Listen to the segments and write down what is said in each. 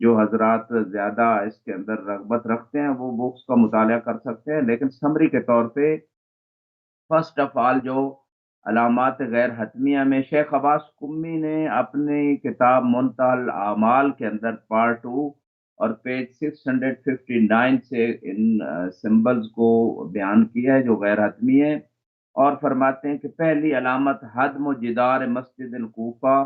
جو حضرات زیادہ اس کے اندر رغبت رکھتے ہیں وہ بکس کا مطالعہ کر سکتے ہیں، لیکن سمری کے طور پہ فرسٹ آف آل جو علامات غیر حتمیہ میں شیخ عباس قمی نے اپنی کتاب منتہی الاعمال کے اندر پارٹ 2 اور پیج 659 سے ان سمبلز کو بیان کیا ہے جو غیر حتمی ہے، اور فرماتے ہیں کہ پہلی علامت حدم و جدار مسجد الکوفہ،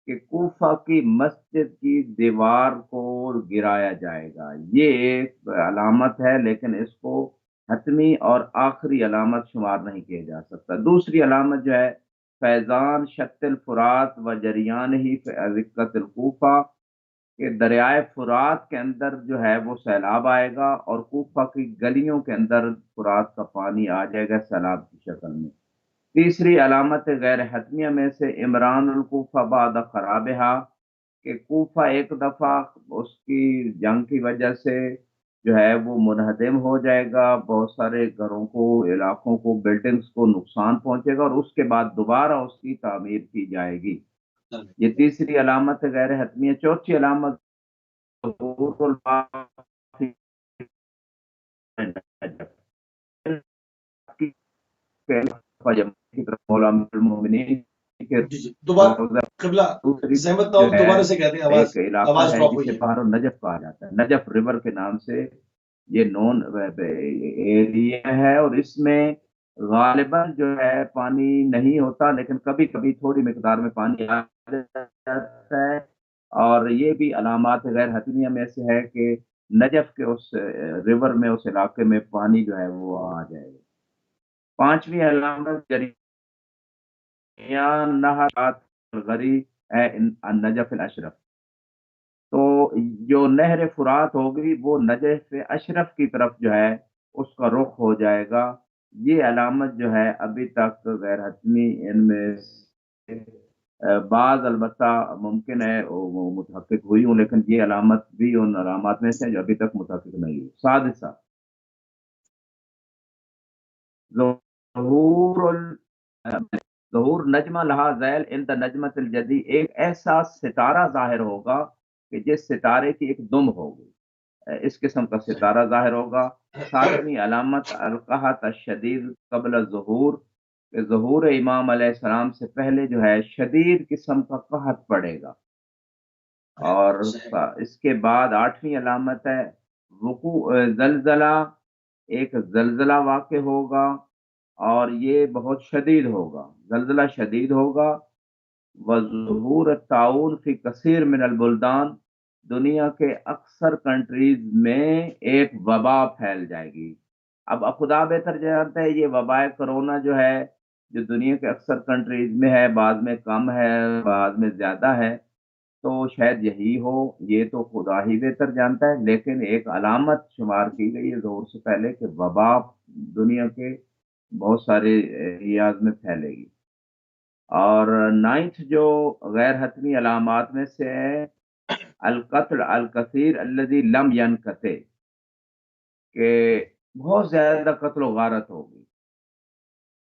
کہ کوفہ کی مسجد کی دیوار کو گرایا جائے گا۔ یہ ایک علامت ہے، لیکن اس کو حتمی اور آخری علامت شمار نہیں کیا جا سکتا۔ دوسری علامت جو ہے فیضان شط الفرات و جریان ہی فی رقت الکوفہ، کہ دریائے فرات کے اندر جو ہے وہ سیلاب آئے گا اور کوفہ کی گلیوں کے اندر فرات کا پانی آ جائے گا سیلاب کی شکل میں۔ تیسری علامت غیر حتمیہ میں سے عمران الکوفہ بعد خرابہا، کہ کوفہ ایک دفعہ اس کی جنگ کی وجہ سے جو ہے وہ منہدم ہو جائے گا، بہت سارے گھروں کو، علاقوں کو، بلڈنگز کو نقصان پہنچے گا، اور اس کے بعد دوبارہ اس کی تعمیر کی جائے گی۔ یہ تیسری علامت ہے غیر حتمیہ۔ چوتھی علامت ظہور الماء فی النجف، کی طرف مولا امیر المومنین کے جی جی دوبارہ روضہ، قبلہ دوسری زحمت نہ جو ہو ہے دوبارہ سے کہتے ہیں، آواز ایک علاقہ آواز ہے ڈراپ ہوئی جسے ہے۔ بحر النجف کہا جاتا ہے، نجف ریور کے نام سے یہ نون ایریا ہے، اور اس میں غالباً جو ہے پانی نہیں ہوتا، لیکن کبھی کبھی تھوڑی مقدار میں پانی آ جاتا ہے، اور یہ بھی علامات غیر حتمیہ میں سے ہے کہ نجف کے اس ریور میں، اس علاقے میں پانی جو ہے وہ آ جائے گا۔ پانچویں علامت جریان نہرات الغری ہے النجف الاشرف، تو جو نہر فرات ہوگی وہ نجف اشرف کی طرف جو ہے اس کا رخ ہو جائے گا۔ یہ علامت جو ہے ابھی تک غیر حتمی ان میں سے بعض البتہ ممکن ہے وہ متحقق ہوئی ہوں، لیکن یہ علامت بھی ان علامات میں سے جو ابھی تک متحقق نہیں ہوئی۔ سادسہ ظہور ظہور نجمہ لہا ذیل عند نجمت الجدی، ایک ایسا ستارہ ظاہر ہوگا کہ جس ستارے کی ایک دم ہوگی، اس قسم کا ستارہ ظاہر ہوگا۔ ساتویں علامت القحط الشدید قبل الظہور، کہ ظہور امام علیہ السلام سے پہلے جو ہے شدید قسم کا قحط پڑے گا۔ اور اس کے بعد آٹھویں علامت ہے وقوع زلزلہ، ایک زلزلہ واقع ہوگا اور یہ بہت شدید ہوگا، زلزلہ شدید ہوگا۔ وظہور الطاعون فی کثیر من البلدان، دنیا کے اکثر کنٹریز میں ایک وبا پھیل جائے گی۔ اب خدا بہتر جانتا ہے یہ وبا کرونا جو ہے، جو دنیا کے اکثر کنٹریز میں ہے، بعض میں کم ہے، بعض میں زیادہ ہے، تو شاید یہی ہو، یہ تو خدا ہی بہتر جانتا ہے، لیکن ایک علامت شمار کی گئی ہے ظہور سے پہلے کہ وبا دنیا کے بہت سارے ایریاز میں پھیلے گی۔ اور نائنتھ جو غیر حتمی علامات میں سے ہے القتل الکثیر الذی لم ینقطع، کہ بہت زیادہ قتل و غارت ہوگی۔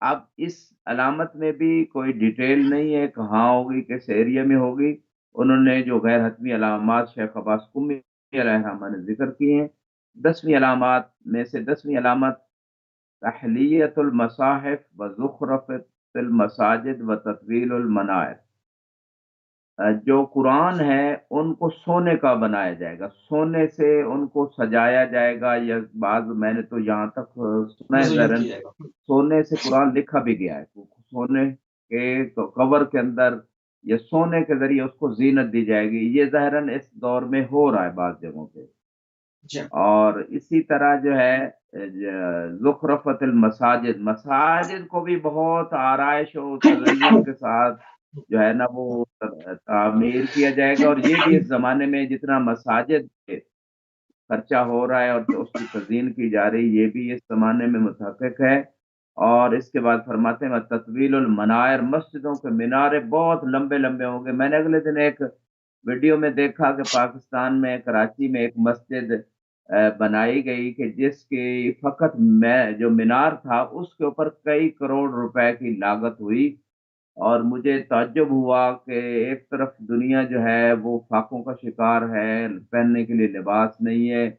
اب اس علامت میں بھی کوئی ڈیٹیل نہیں ہے کہاں ہوگی، کس ایریا میں ہوگی۔ انہوں نے جو غیر حتمی علامات شیخ عباس قمی علیہ الرحمہ نے ذکر کی ہیں۔ 10ویں علامات میں سے 10ویں علامت تحلیت المصاحف و زخرفت المساجد و تطویل المنائر، جو قرآن ہے ان کو سونے کا بنایا جائے گا، سونے سے ان کو سجایا جائے گا، یا بعض میں نے تو یہاں تک سنا ہے مزین ظاہراً کیا جائے گا۔ سونے سے قرآن لکھا بھی گیا ہے، سونے کے کور کے اندر یا سونے کے ذریعے اس کو زینت دی جائے گی، یہ ظاہراً اس دور میں ہو رہا ہے بعض جگہوں پہ۔ جی اور اسی طرح جو ہے زخرفت المساجد، مساجد کو بھی بہت آرائش و تزین کے ساتھ جو ہے نا وہ تعمیر کیا جائے گا، اور یہ بھی اس زمانے میں جتنا مساجد پہ خرچہ ہو رہا ہے اور اس کی تزئین کی جا رہی، یہ بھی اس زمانے میں متحقق ہے۔ اور اس کے بعد فرماتے ہیں تطویل المنائر، مسجدوں کے مینارے بہت لمبے لمبے ہوں گے۔ میں نے اگلے دن ایک ویڈیو میں دیکھا کہ پاکستان میں کراچی میں ایک مسجد بنائی گئی کہ جس کی فقط میں جو مینار تھا اس کے اوپر کئی کروڑ روپے کی لاگت ہوئی، اور مجھے تعجب ہوا کہ ایک طرف دنیا جو ہے وہ فاقوں کا شکار ہے، پہننے کے لیے لباس نہیں ہے،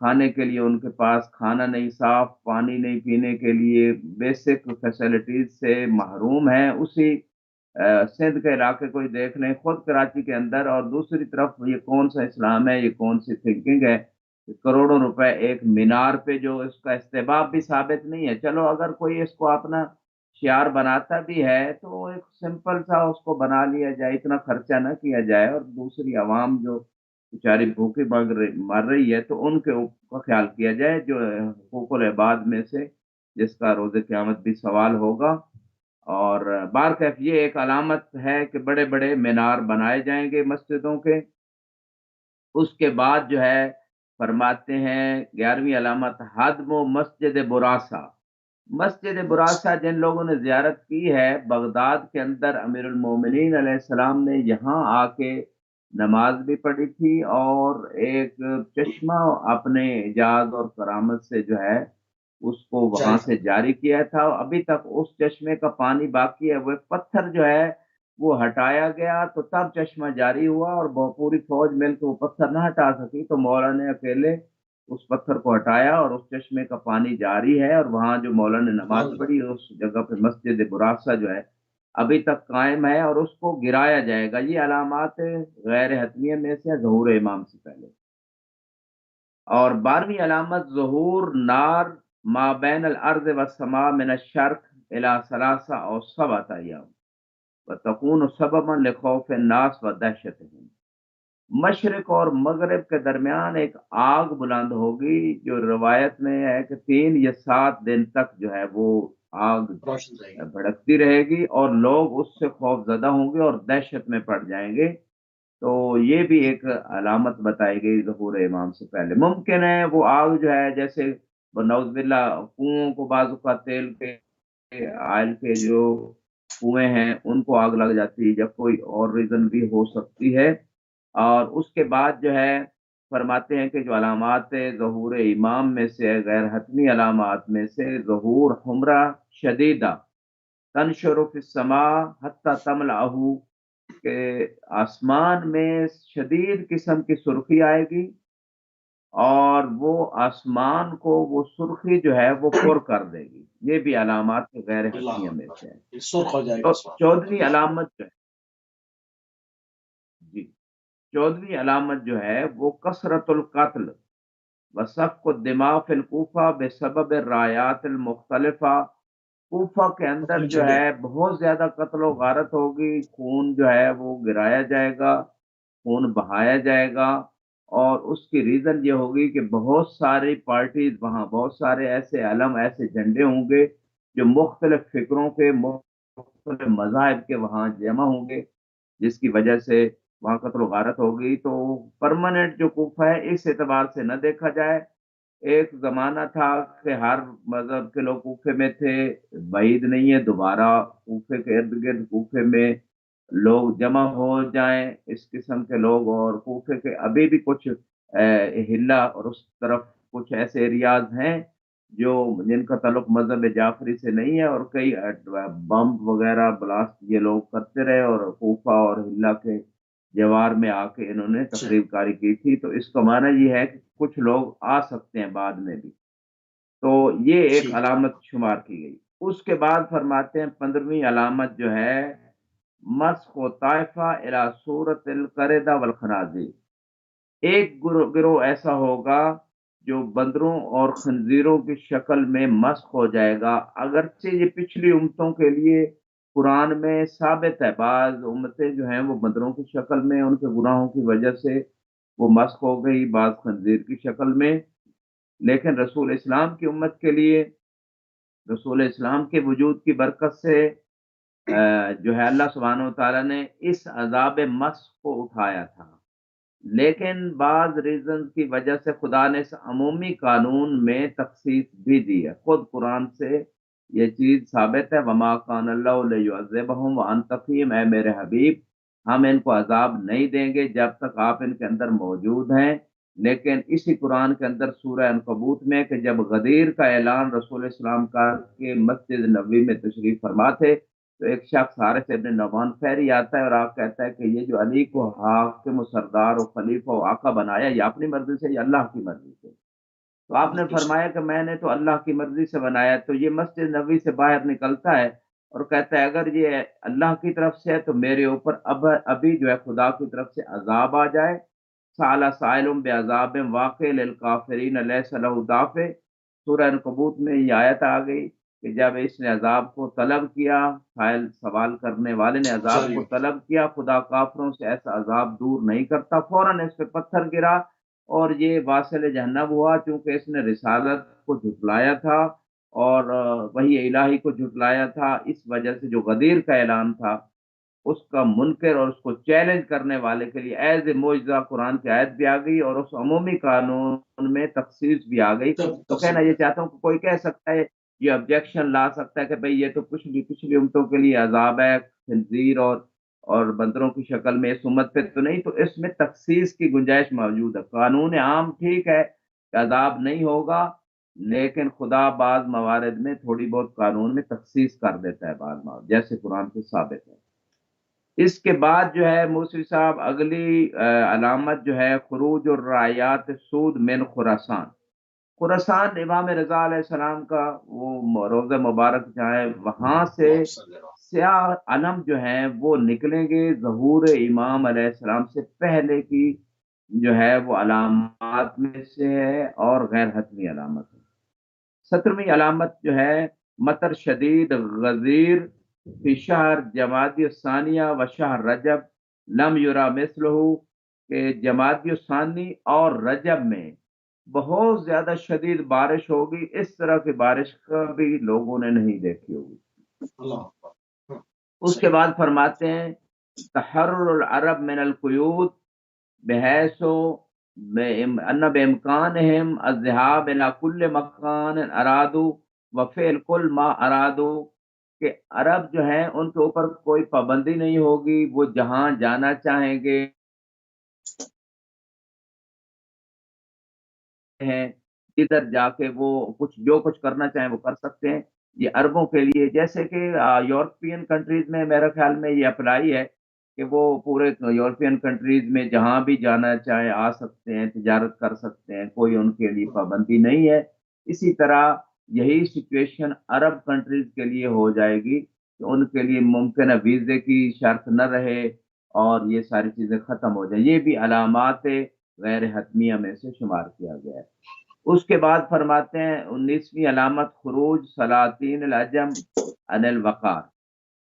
کھانے کے لیے ان کے پاس کھانا نہیں، صاف پانی نہیں، پینے کے لیے بیسک فیسلٹیز سے محروم ہیں۔ اسی سندھ کے علاقے کو ہی دیکھ لیں، خود کراچی کے اندر، اور دوسری طرف یہ کون سا اسلام ہے، یہ کون سی تھنکنگ ہے کہ کروڑوں روپے ایک مینار پہ، جو اس کا استحباب بھی ثابت نہیں ہے۔ چلو اگر کوئی اس کو اپنا شعار بناتا بھی ہے تو ایک سمپل سا اس کو بنا لیا جائے، اتنا خرچہ نہ کیا جائے، اور دوسری عوام جو بیچاری بھوکی مر رہی ہے تو ان کے کا خیال کیا جائے، جو حقوق العباد میں سے جس کا روز قیامت بھی سوال ہوگا۔ اور بہرکیف یہ ایک علامت ہے کہ بڑے بڑے مینار بنائے جائیں گے مسجدوں کے۔ اس کے بعد جو ہے فرماتے ہیں 11ویں علامت ہدم و مسجد براسا۔ مسجد براسا جن لوگوں نے زیارت کی ہے، بغداد کے اندر امیر المومنین علیہ السلام نے یہاں آ کے نماز بھی پڑھی تھی، اور ایک چشمہ اپنے اعجاز اور کرامت سے جو ہے اس کو وہاں جاری سے فرمائے۔ جاری کیا تھا۔ ابھی تک اس چشمے کا پانی باقی ہے، وہ ایک پتھر جو ہے وہ ہٹایا گیا تو تب چشمہ جاری ہوا، اور پوری فوج مل کے وہ پتھر نہ ہٹا سکی تو مولا نے اکیلے اس پتھر کو ہٹایا، اور اس چشمے کا پانی جاری ہے، اور وہاں جو مولا نے نماز سبحان اللہ۔ پڑھی اس جگہ پہ مسجد براسا جو ہے ابھی تک قائم ہے، اور اس کو گرایا جائے گا۔ یہ علامات غیر حتمیہ میں سے ہے، ظہور امام سے پہلے۔ اور 12ویں علامت ظہور نار ما بین الارض والسماء من الشرق الى ثلاثہ او سبعۃ ایام وتكون سببا لخوف الناس ودہشتهم۔ مشرق اور مغرب کے درمیان ایک آگ بلند ہوگی، جو روایت میں ہے کہ 3 یا 7 دن تک جو ہے وہ آگ روشن رہے گی۔ بھڑکتی رہے گی، اور لوگ اس سے خوف زدہ ہوں گے اور دہشت میں پڑ جائیں گے۔ تو یہ بھی ایک علامت بتائی گئی ظہور امام سے پہلے۔ ممکن ہے وہ آگ جو ہے جیسے نعوذ باللہ کنوؤں کو بعض اوقات تیل کے آئل کے جو کنویں ہیں ان کو آگ لگ جاتی ہے، یا کوئی اور ریزن بھی ہو سکتی ہے۔ اور اس کے بعد جو ہے فرماتے ہیں کہ جو علامات ظہور امام میں سے غیر حتمی علامات میں سے ظہور حمرہ شدیدہ تنشر فی السماء حتی تملأہ، کہ آسمان میں شدید قسم کی سرخی آئے گی، اور وہ آسمان کو وہ سرخی جو ہے وہ پر کر دے گی۔ یہ بھی علامات غیر اللہ حتمیہ میں اکبر، سے ہے۔ یہ سرخ ہو جائے گا آسمان۔ 14ویں علامت جو ہے، جی 14ویں علامت جو ہے وہ کثرت القتل وسفک الدماء فی الکوفہ بسبب الرایات المختلفہ۔ کوفہ کے اندر مختلف جو جھنڈے۔ ہے بہت زیادہ قتل و غارت ہوگی، خون جو ہے وہ گرایا جائے گا، خون بہایا جائے گا، اور اس کی ریزن یہ ہوگی کہ بہت ساری پارٹیز وہاں، بہت سارے ایسے علم، ایسے جھنڈے ہوں گے جو مختلف فکروں کے، مختلف مذاہب کے وہاں جمع ہوں گے، جس کی وجہ سے وہاں قتل و غارت ہوگی۔ تو پرماننٹ جو کوفہ ہے اس اعتبار سے نہ دیکھا جائے۔ ایک زمانہ تھا کہ ہر مذہب کے لوگ کوفے میں تھے، بعید نہیں ہے دوبارہ کوفے کے ارد گرد کوفے میں لوگ جمع ہو جائیں، اس قسم کے لوگ۔ اور کوفے کے ابھی بھی کچھ ہلا اور اس طرف کچھ ایسے ایریاز ہیں جو جن کا تعلق مذہب جعفری سے نہیں ہے، اور کئی بم وغیرہ بلاسٹ یہ لوگ کرتے رہے، اور کوفہ اور ہلا کے جوار میں آ کے انہوں نے جی تقریب کاری کی تھی۔ تو اس کا معنی یہ ہے کہ کچھ لوگ آ سکتے ہیں بعد میں بھی۔ تو یہ ایک ٹھیک ہے۔ علامت شمار کی گئی۔ اس کے بعد فرماتے ہیں 15ویں علامت جو ہے مسخ و طائفہ الی صورت القردہ والخنازیر۔ ایک گروہ ایسا ہوگا جو بندروں اور خنزیروں کی شکل میں مسخ ہو جائے گا۔ اگرچہ یہ پچھلی امتوں کے لیے قرآن میں ثابت ہے، بعض امتیں جو ہیں وہ بندروں کی شکل میں ان کے گناہوں کی وجہ سے وہ مسخ ہو گئی، بعض خنزیر کی شکل میں، لیکن رسول اسلام کی امت کے لیے، رسول اسلام کے وجود کی برکت سے جو ہے اللہ سبحانہ و تعالیٰ نے اس عذاب مسخ کو اٹھایا تھا۔ لیکن بعض ریزنز کی وجہ سے خدا نے اس عمومی قانون میں تخصیص بھی دی ہے۔ خود قرآن سے یہ چیز ثابت ہے، وما کان اللہ لیعذبہم وانت فیہم، اے میرے حبیب ہم ان کو عذاب نہیں دیں گے جب تک آپ ان کے اندر موجود ہیں۔ لیکن اسی قرآن کے اندر سورہ عنکبوت میں کہ جب غدیر کا اعلان رسول اسلام کا کہ مسجد نبوی میں تشریف فرما تھے، تو ایک شخص حارث ابن نعمان فہری آتا ہے اور آپ کہتا ہے کہ یہ جو علی کو حاکم و سردار و خلیفہ و آقا بنایا یہ اپنی مرضی سے یا اللہ کی مرضی سے؟ تو آپ نے بالکل صحیح۔ فرمایا کہ میں نے تو اللہ کی مرضی سے بنایا۔ تو یہ مسجد نبوی سے باہر نکلتا ہے اور کہتا ہے اگر یہ اللہ کی طرف سے ہے تو میرے اوپر ابھی جو ہے خدا کی طرف سے عذاب آ جائے۔ سأل سائل بعذاب واقع للکافرین لیس لہ دافع، سورہ عنکبوت میں یہ آیت آ گئی کہ جب اس نے عذاب کو طلب کیا، سائل سوال کرنے والے نے عذاب جاری کو ہو۔ طلب کیا، خدا کافروں سے ایسا عذاب دور نہیں کرتا، فوراً اس پہ پتھر گرا اور یہ واصل جہنم ہوا، چونکہ اس نے رسالت کو جھٹلایا تھا اور وحی الہی کو جھٹلایا تھا۔ اس وجہ سے جو غدیر کا اعلان تھا اس کا منکر اور اس کو چیلنج کرنے والے کے لیے ایز اے معجزہ قرآن کی آیت بھی آ گئی اور اس عمومی قانون میں تخصیص بھی آ گئی۔ تب تو تفصیل کہنا یہ ہے۔ چاہتا ہوں کہ کوئی کہہ سکتا ہے، یہ آبجیکشن لا سکتا ہے کہ بھئی یہ تو پچھلی امتوں کے لیے عذاب ہے، خنزیر اور بندروں کی شکل میں، اس امت پہ تو نہیں۔ تو اس میں تخصیص کی گنجائش موجود ہے۔ قانون عام ٹھیک ہے کہ عذاب نہیں ہوگا، لیکن خدا بعض موارد میں تھوڑی بہت قانون میں تخصیص کر دیتا ہے بعض موارد، جیسے قرآن سے ثابت ہے۔ اس کے بعد جو ہے موسوی صاحب اگلی علامت جو ہے خروج الرایات سود من خراسان۔ خراسان امام رضا علیہ السلام کا وہ روضہ مبارک جہاں ہے، وہاں سے اللہم صلی اللہ۔ سیاہ علم جو ہیں وہ نکلیں گے۔ ظہور امام علیہ السلام سے پہلے کی جو ہے وہ علامات میں سے ہے اور غیر حتمی علامت ہے۔ 17ویں علامت جو ہے مطر شدید غزیر فی شہر جمادی الثانیہ و شہر رجب لم یرا مثلہ، کہ جمادی الثانی اور رجب میں بہت زیادہ شدید بارش ہوگی، اس طرح کی بارش کبھی لوگوں نے نہیں دیکھی ہوگی۔ اللہ اکبر۔ ہاں، اس کے صحیح۔ بعد فرماتے ہیں تحرر العرب من القیود بحیث ان بامکانہم الذهاب الى كل مکان ارادو وفعل كل ما ارادو، کہ عرب جو ہیں ان کے اوپر کوئی پابندی نہیں ہوگی، وہ جہاں جانا چاہیں گے ہیں، ادھر جا کے وہ جو کچھ کرنا چاہیں وہ کر سکتے ہیں۔ یہ عربوں کے لیے، جیسے کہ یورپین کنٹریز میں میرا خیال میں یہ اپلائی ہے کہ وہ پورے یورپین کنٹریز میں جہاں بھی جانا چاہیں آ سکتے ہیں، تجارت کر سکتے ہیں، کوئی ان کے لیے پابندی نہیں ہے۔ اسی طرح یہی سچویشن عرب کنٹریز کے لیے ہو جائے گی کہ ان کے لیے ممکن ہے ویزے کی شرط نہ رہے اور یہ ساری چیزیں ختم ہو جائیں۔ یہ بھی علامات غیر حتمیہ میں سے شمار کیا گیا ہے۔ اس کے بعد فرماتے ہیں 19ویں علامت خروج سلاطین العجم عن الوقار،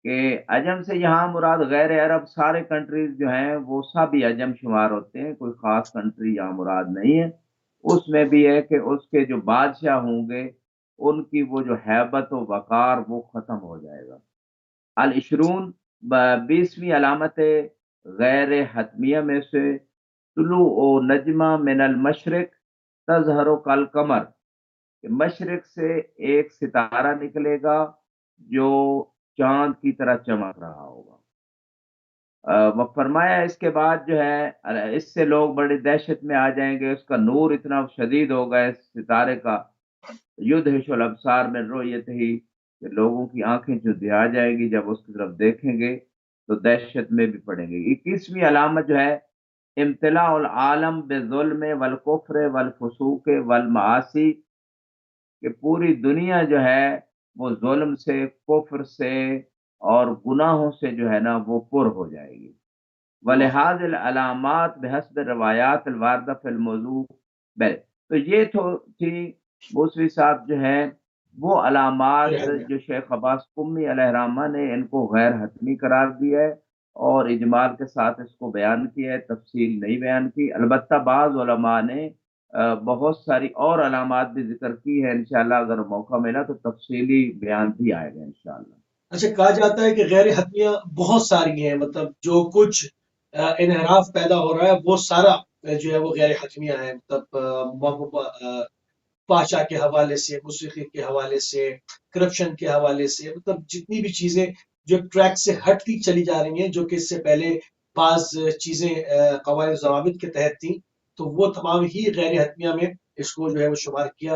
کہ عجم سے یہاں مراد غیر عرب سارے کنٹریز جو ہیں وہ سب ہی عجم شمار ہوتے ہیں، کوئی خاص کنٹری یہاں مراد نہیں ہے۔ اس میں بھی ہے کہ اس کے جو بادشاہ ہوں گے ان کی وہ جو ہیبت و وقار وہ ختم ہو جائے گا۔ العشرون 20ویں علامت غیر حتمیہ میں سے طلوع و نجمہ من المشرق تظہر کالقمر، کہ مشرق سے ایک ستارہ نکلے گا جو چاند کی طرح چمک رہا ہوگا۔ وہ فرمایا اس کے بعد جو ہے اس سے لوگ بڑی دہشت میں آ جائیں گے، اس کا نور اتنا شدید ہوگا اس ستارے کا، یدہش الابصار من رؤیتہ، کہ لوگوں کی آنکھیں جو دیا جائے گی جب اس کی طرف دیکھیں گے تو دہشت میں بھی پڑیں گے۔ 21ویں علامت جو ہے امتلاء العالم بالظلم والکفر والفسوق والمعاصی، کہ پوری دنیا جو ہے وہ ظلم سے، کفر سے اور گناہوں سے جو ہے نا وہ پر ہو جائے گی۔ اللہ ولحاظ العلامات بحسب روایات الواردہ فی الموضوع تو یہ تھی موسوی صاحب جو ہے وہ علامات غیر حتمیہ۔ جو شیخ عباس قمی علیہ الرحمہ نے ان کو غیر حتمی قرار دیا ہے اور اجمال کے ساتھ اس کو بیان کیا ہے، تفصیل نہیں بیان کی۔ البتہ بعض علماء نے بہت ساری اور علامات بھی ذکر کی ہے، انشاءاللہ اگر موقع ملا تو تفصیلی بیان بھی آئے گا انشاءاللہ۔ اچھا، کہا جاتا ہے کہ غیر حتمیہ بہت ساری ہیں، مطلب جو کچھ انحراف پیدا ہو رہا ہے وہ سارا جو ہے وہ غیر حتمیہ ہے، مطلب پاشا کے حوالے سے، موسیقی کے حوالے سے، کرپشن کے حوالے سے، مطلب جتنی بھی چیزیں جو ٹریک سے ہٹتی چلی جا رہی ہیں، جو کہ اس سے پہلے بعض چیزیں قواعد و ضوابط کے تحت تھیں، تو وہ تمام ہی غیر حتمیہ میں اس کو جو ہے وہ شمار کیا۔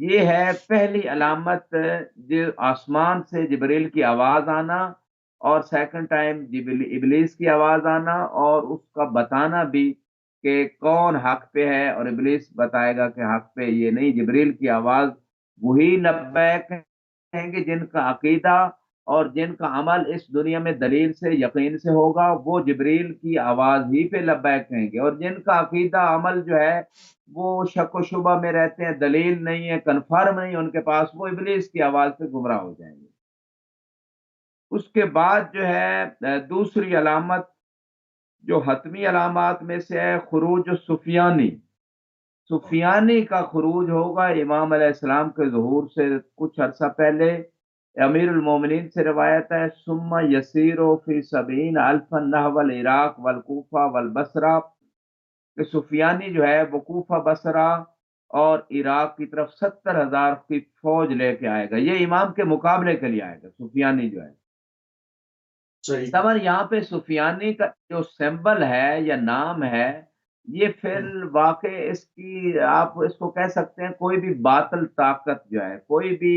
یہ ہے پہلی علامت، جو آسمان سے جبریل کی آواز آنا، اور سیکنڈ ٹائم ابلیس کی آواز آنا، اور اس کا بتانا بھی کہ کون حق پہ ہے، اور ابلیس بتائے گا کہ حق پہ یہ نہیں، جبریل کی آواز وہی لبیک کہیں گے جن کا عقیدہ اور جن کا عمل اس دنیا میں دلیل سے یقین سے ہوگا، وہ جبریل کی آواز ہی پہ لبیک کہیں گے، اور جن کا عقیدہ عمل جو ہے وہ شک و شبہ میں رہتے ہیں، دلیل نہیں ہے، کنفرم نہیں ان کے پاس، وہ ابلیس کی آواز سے گمراہ ہو جائیں گے۔ اس کے بعد جو ہے دوسری علامت جو حتمی علامات میں سے ہے، خروج سفیانی۔ سفیانی کا خروج ہوگا امام علیہ السلام کے ظہور سے کچھ عرصہ پہلے۔ امیر المومنین سے روایت ہے، ثم یسیر فی سبعین الفا نحو العراق والکوفہ والبصرہ، کہ سفیانی جو ہے وہ کوفہ بصرہ اور عراق کی طرف 70,000 کی فوج لے کے آئے گا، یہ امام کے مقابلے کے لیے آئے گا سفیانی جو ہے۔ صحیح۔ تمر یہاں پہ سفیانی کا جو سمبل ہے یا نام ہے، یہ فی الواقع اس کی آپ اس کو کہہ سکتے ہیں کوئی بھی باطل طاقت جو ہے، کوئی بھی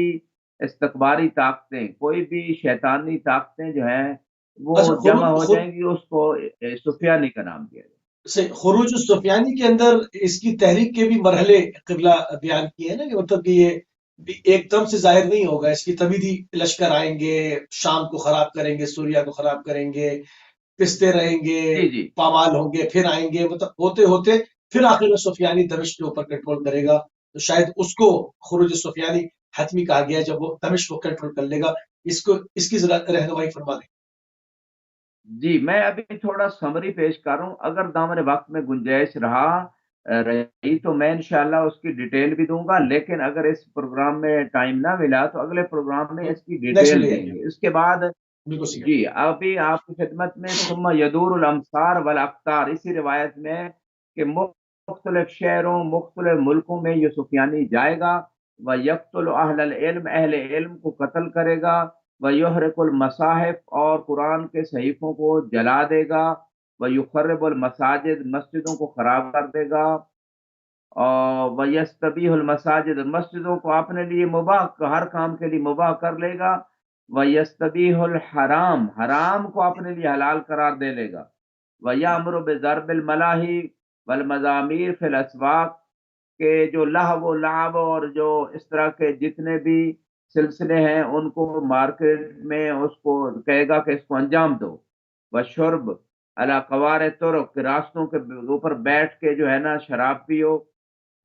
استکباری طاقتیں، کوئی بھی شیطانی طاقتیں جو ہیں وہ اچھا، جمع ہو جائیں گی، اس کو سفیانی کا نام دیا جائے۔ خروج السفیانی کے اندر اس کی تحریک کے بھی مرحلے قبلہ بیان کیے ہیں نا، کہ مطلب کہ یہ ایک دم سے ظاہر نہیں ہوگا، اس کی تبھی لشکر آئیں گے، شام کو خراب کریں گے، سوریا کو خراب کریں گے، پستے رہیں گے، جی جی پامال ہوں گے، پھر آئیں گے، مطلب ہوتے ہوتے پھر آخر میں سفیانی دمشق کے اوپر کنٹرول کرے گا، تو شاید اس کو خروج السفیانی حتمی کہا گیا جب وہ دمشق کو کنٹرول کر لے گا۔ اس کی ذرا رہنمائی فرما دیں۔ جی، میں ابھی تھوڑا سمری پیش کر رہا ہوں، اگر دامن وقت میں گنجائش رہی تو میں انشاءاللہ اس کی ڈیٹیل بھی دوں گا، لیکن اگر اس پروگرام میں ٹائم نہ ملا تو اگلے پروگرام میں اس کی نیکسٹ میں ڈیٹیل لے دیں آئیں گے، گے۔ اس کے بعد بالکل صحیح جی ابھی آپ کی خدمت میں ثم یدور الامصار والاقطار، اسی روایت میں کہ مختلف شہروں مختلف ملکوں میں یہ سفیانی جائے گا، وَيَقْتُلُ أَهْلَ الْعِلْمِ، اہل علم کو قتل کرے گا، وَيُحْرِقُ الْمَصَاحِفَ، اور قرآن کے صحیفوں کو جلا دے گا، وَيُخَرِّبُ الْمَسَاجِدَ، مسجدوں کو خراب کر دے گا، اور وَيَسْتَبِيحُ الْمَسَاجِدَ، مسجدوں کو اپنے لیے مباح، ہر کام کے لیے مباح کر لے گا، وَيَسْتَبِيحُ الْحَرَام، حرام کو اپنے لیے حلال قرار دے لے گا، وَيَأْمُرُ بِضَرْبِ الْمَلَاهِ وَالْمَزَامِيرِ فِي الْأَسْوَاقِ، کہ جو لہو و لعب اور جو اس طرح کے جتنے بھی سلسلے ہیں ان کو مارکیٹ میں اس کو کہے گا کہ اس کو انجام دو، وشرب علی قوار طرق، کہ راستوں کے اوپر بیٹھ کے جو ہے نا شراب پیو،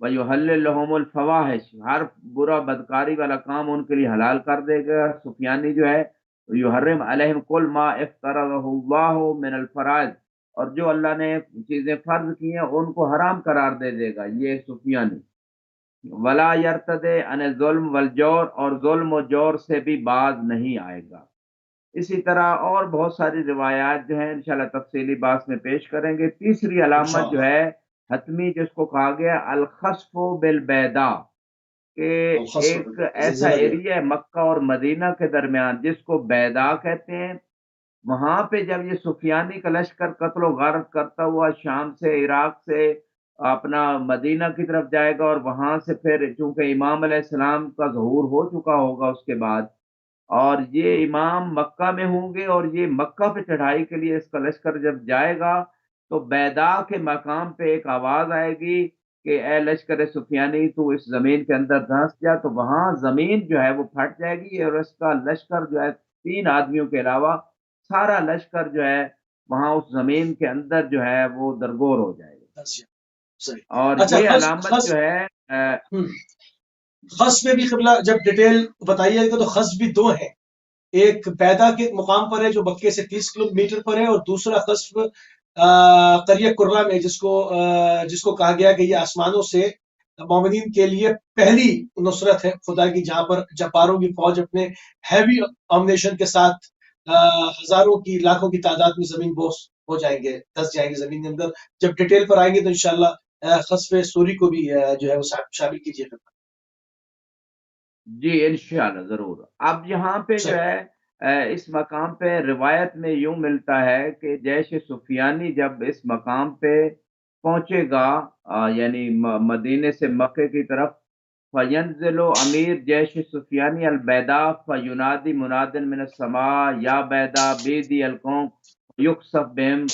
وَيُحَلِّلْ لَهُمُ الْفَوَاحِشَ، ہر برا بدکاری والا کام ان کے لیے حلال کر دے گا سفیانی جو ہے، وَيُحَرِّمْ عَلَيْهِمْ كُلَّ مَا افْتَرَضَهُ اللَّهُ مِنَ الْفَرَائِضِ، اور جو اللہ نے چیزیں فرض کی ہیں ان کو حرام قرار دے دے گا یہ سفیانی، ولا یرتد عن ظلم والجور، اور ظلم و جور سے بھی باز نہیں آئے گا۔ اسی طرح اور بہت ساری روایات جو ہیں انشاءاللہ تفصیلی بات میں پیش کریں گے۔ تیسری علامت جو انشاءاللہ۔ ہے حتمی، جس کو کہا گیا الخسف بالبیدا، کہ الخصف ایک ایسا زلزلہ جو ہے۔ ایریا ہے مکہ اور مدینہ کے درمیان جس کو بیدا کہتے ہیں، وہاں پہ جب یہ سفیانی کا لشکر قتل و غارت کرتا ہوا شام سے عراق سے اپنا مدینہ کی طرف جائے گا، اور وہاں سے پھر چونکہ امام علیہ السلام کا ظہور ہو چکا ہوگا اس کے بعد، اور یہ امام مکہ میں ہوں گے، اور یہ مکہ پہ چڑھائی کے لیے اس کا لشکر جب جائے گا تو بیدا کے مقام پہ ایک آواز آئے گی کہ اے لشکر سفیانی تو اس زمین کے اندر دھنس جا، تو وہاں زمین جو ہے وہ پھٹ جائے گی، اور اس کا لشکر جو ہے 3 آدمیوں کے علاوہ سارا لشکر جو ہے وہاں اس زمین کے اندر جو ہے وہ درگور ہو جائے گا۔ اچھا، صحیح۔ اور اچھا، یہ خس علامت خس جو ہے ہم، خس میں بھی قبلہ جب ڈیٹیل بتائیے گا تو خس بھی دو ہیں، ایک پیدا کے مقام پر ہے جو مکے سے 30 کلومیٹر پر ہے، اور دوسرا خصف قریہ قرہ میں جس کو کہا گیا کہ یہ آسمانوں سے مومنین کے لیے پہلی نصرت ہے خدا کی، جہاں پر جباروں کی فوج اپنے ہیوی آمنیشن کے ساتھ ہزاروں کی لاکھوں کی تعداد میں زمین بوس ہو جائیں گے، دس جائیں گے زمین کے اندر۔ جب ڈیٹیل پر آئیں گے تو انشاءاللہ خصف سوری کو بھی جو ہے وہ شامل کیجیے گا۔ جی انشاءاللہ ضرور۔ اب یہاں پہ جو صحیح۔ ہے اس مقام پہ روایت میں یوں ملتا ہے کہ جیش سفیانی جب اس مقام پہ پہنچے گا، یعنی مدینے سے مکے کی طرف، فینزل امیر جیش سفیانی البیدا فینادی منادن من السماء یا بیدا بیدی القوم یکسف بہم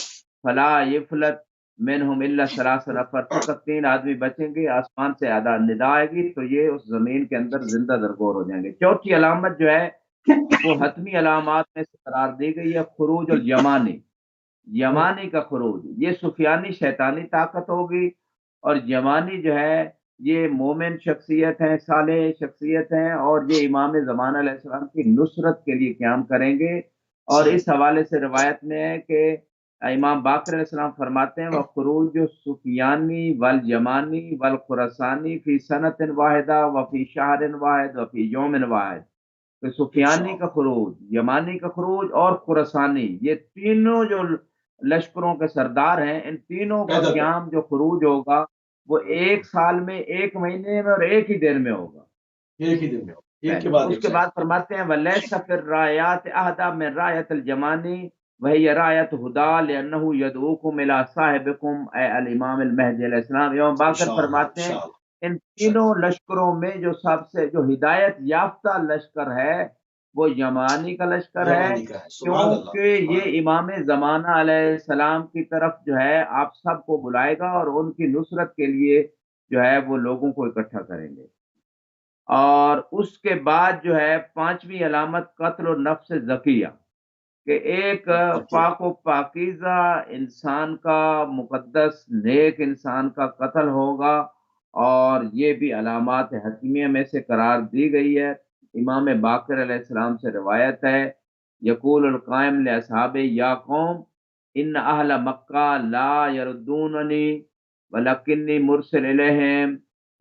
فلا یفلت منہم الا ثلاث نفر، فقط 3 آدمی بچیں گے، آسمان سے ندا آئے گی تو یہ اس زمین کے اندر زندہ درگور ہو جائیں گے۔ چوتھی علامت جو ہے وہ حتمی علامات میں سے قرار دی گئی ہے خروج الیمانی، یمانی کا خروج۔ یہ سفیانی شیطانی طاقت ہوگی، اور یمانی جو ہے یہ مومن شخصیت ہیں، صالح شخصیت ہیں، اور یہ امام زمانہ علیہ السلام کی نصرت کے لیے قیام کریں گے۔ اور اس حوالے سے روایت میں ہے کہ امام باقر علیہ السلام فرماتے ہیں وَخُرُوجُ سفیانی والیمانی والخراسانی فی سنت واحدہ وفی شہر واحد وفی یوم واحد۔ تو سفیانی کا خروج، یمانی کا خروج اور خراسانی، یہ تینوں جو لشکروں کے سردار ہیں، ان تینوں کا قیام جو خروج ہوگا وہ 1 سال میں، 1 مہینے میں اور 1 ہی دن میں ہوگا، ایک ہی دن میں ہوگا، ایک کے اس کے بعد فرماتے ہیں وَلَيْسَ فِي الرَّايَاتِ أَحْدَى مِن رَّايَةِ الْجَمَانِ وَهِيَ رَايَةُ هُدَى لِأَنَّهُ يَدْعُوكُمْ إِلَىٰ صَاحِبِكُمْ اے الامام المہدی علیہ السلام۔ امام باقر فرماتے ہیں ان تینوں لشکروں میں جو سب سے جو ہدایت یافتہ لشکر ہے وہ یمانی کا لشکر ہے، کیونکہ یہ امام زمانہ علیہ السلام کی طرف جو ہے آپ سب کو بلائے گا اور ان کی نصرت کے لیے جو ہے وہ لوگوں کو اکٹھا کریں گے۔ اور اس کے بعد جو ہے 5ویں علامت قتل النفس زکیہ، کہ ایک پاک و پاکیزہ انسان کا، مقدس نیک انسان کا قتل ہوگا، اور یہ بھی علامات حتمیہ میں سے قرار دی گئی ہے۔ امام باقر علیہ السلام سے روایت ہے یقول القائم لاصحاب یا قوم ان اہل مکہ لا یردوننی ولکنی مرسل الیہم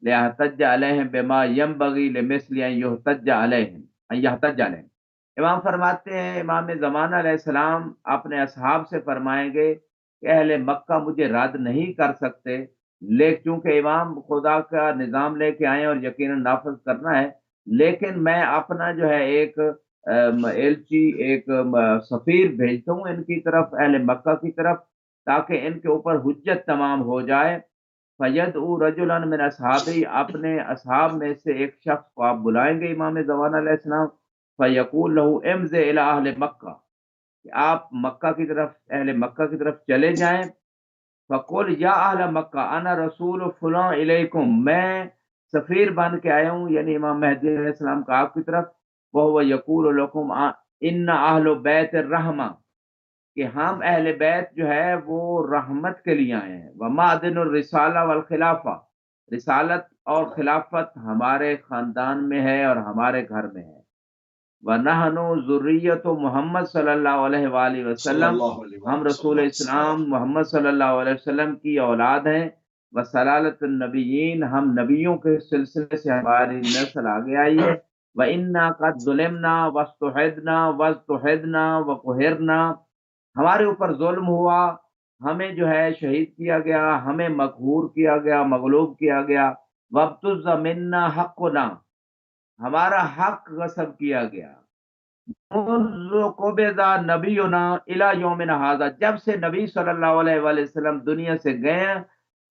لیحتج علیہم بما ینبغی لمثل ان یحتج علیہم۔ امام فرماتے ہیں امام زمانہ علیہ السلام اپنے اصحاب سے فرمائیں گے کہ اہل مکہ مجھے رد نہیں کر سکتے، لیکن چونکہ امام خدا کا نظام لے کے آئے اور یقیناً نافذ کرنا ہے، لیکن میں اپنا جو ہے ایک ایلچی، ایک سفیر بھیجتا ہوں ان کی طرف، اہل مکہ کی طرف، تاکہ ان کے اوپر حجت تمام ہو جائے۔ فَيَدْعُو رَجُلًا مِنْ أَصْحَابِهِ، اپنے اصحاب میں سے ایک شخص کو آپ بلائیں گے امام زمانہ علیہ السلام، فَيَقُولُ لَهُ اِمْضِ إِلَىٰ أَهْلِ مَكَّةَ، کہ آپ مکہ کی طرف، اہل مکہ کی طرف چلے جائیں۔ فَقُلْ يَا أَهْلَ مَكَّةَ أَنَا رَسُولُ فُلَانٍ إِلَيْكُمْ، میں سفیر بن کے آیا ہوں، یعنی امام مہدی علیہ السلام کا آپ کی طرف۔ وَهُوَ يَقُولُ لَكُمْ إِنَّ أَهْلُ بَيْتِ الرَّحْمَةِ، کہ ہم اہل بیت جو ہے وہ رحمت کے لیے آئے ہیں۔ وَمَعْدِنُ الرِّسَالَةِ وَالْخِلَافَةِ، رسالت اور خلافت ہمارے خاندان میں ہے اور ہمارے گھر میں ہے۔ وَنَحْنُ ذُرِّيَّةُ محمد صلی اللہ علیہ وآلہ وسلم، ہم رسول اسلام محمد صلی اللہ علیہ وسلم کی اولاد ہیں۔ وَسَلَالَةُ النَّبِيِّينَ، ہم نبیوں کے سلسلے سے ہماری نسل آگے آئی ہے۔ وَإِنَّا قَدْ ظُلِمْنَا وَاسْتُعِدْنَا وَازْتُحِدْنَا وَقُهِرْنَا، ہمارے اوپر ظلم ہوا، ہمیں جو ہے شہید کیا گیا، ہمیں مقہور کیا گیا، مغلوب کیا گیا۔ وَابْتُزَّ مِنَّا حَقُّنَا، ہمارا حق غصب کیا گیا۔ منذ قبض نبینا الی یومنا ھذا، جب سے نبی صلی اللہ علیہ وآلہ وسلم دنیا سے گئے ہیں،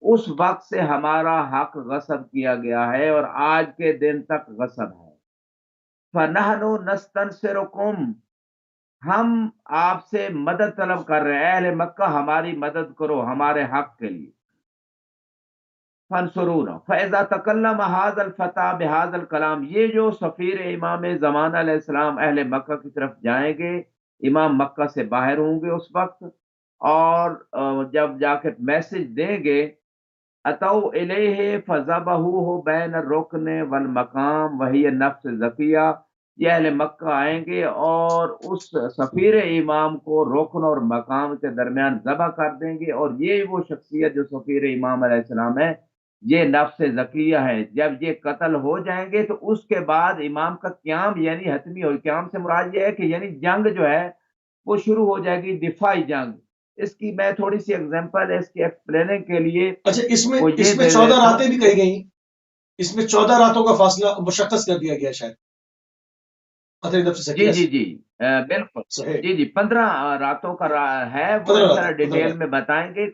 اس وقت سے ہمارا حق غصب کیا گیا ہے اور آج کے دن تک غصب ہے۔ فَنَحْنُ نَسْتَنصِرُكُمْ، ہم آپ سے مدد طلب کر رہے ہیں، اہل مکہ ہماری مدد کرو ہمارے حق کے لیے۔ فَانْصُرُونَا فَإِذَا تَكَلَّمَ هَذَا الْفَتَىٰ بِهَذَا الْكَلَامِ، یہ جو سفیر امام زمانہ علیہ السلام اہل مکہ کی طرف جائیں گے، امام مکہ سے باہر ہوں گے اس وقت، اور جب جا کے میسج دیں گے اَتَوْا إِلَيْهِ فَذَبَحُوهُ بَيْنَ الرُّكْنِ وَالْمَقَامِ وَهِيَ نَفْسُ زَكِيَّةٌ، یہ اہل مکہ آئیں گے اور اس سفیر امام کو رکن اور مقام کے درمیان ذبح کر دیں گے، اور یہ وہ شخصیت جو سفیر امام علیہ السلام ہے، یہ نفس زکیہ ہے۔ جب یہ قتل ہو جائیں گے تو اس کے بعد امام کا قیام یعنی حتمی ہو، قیام سے مراد یہ ہے کہ یعنی جنگ جو ہے وہ شروع ہو جائے گی، دفاعی جنگ۔ اس کی میں تھوڑی سی ایگزامپل ہے اس کی ایکسپلیننگ کے لیے، اچھا اس میں 14 راتیں بھی کہی گئی، اس میں 14 راتوں کا فاصلہ مشخص کر دیا گیا شاید۔ جی جی جی بالکل، جی جی 15 راتوں کا ہے، وہ انشاءاللہ ڈیٹیل میں بتائیں گے۔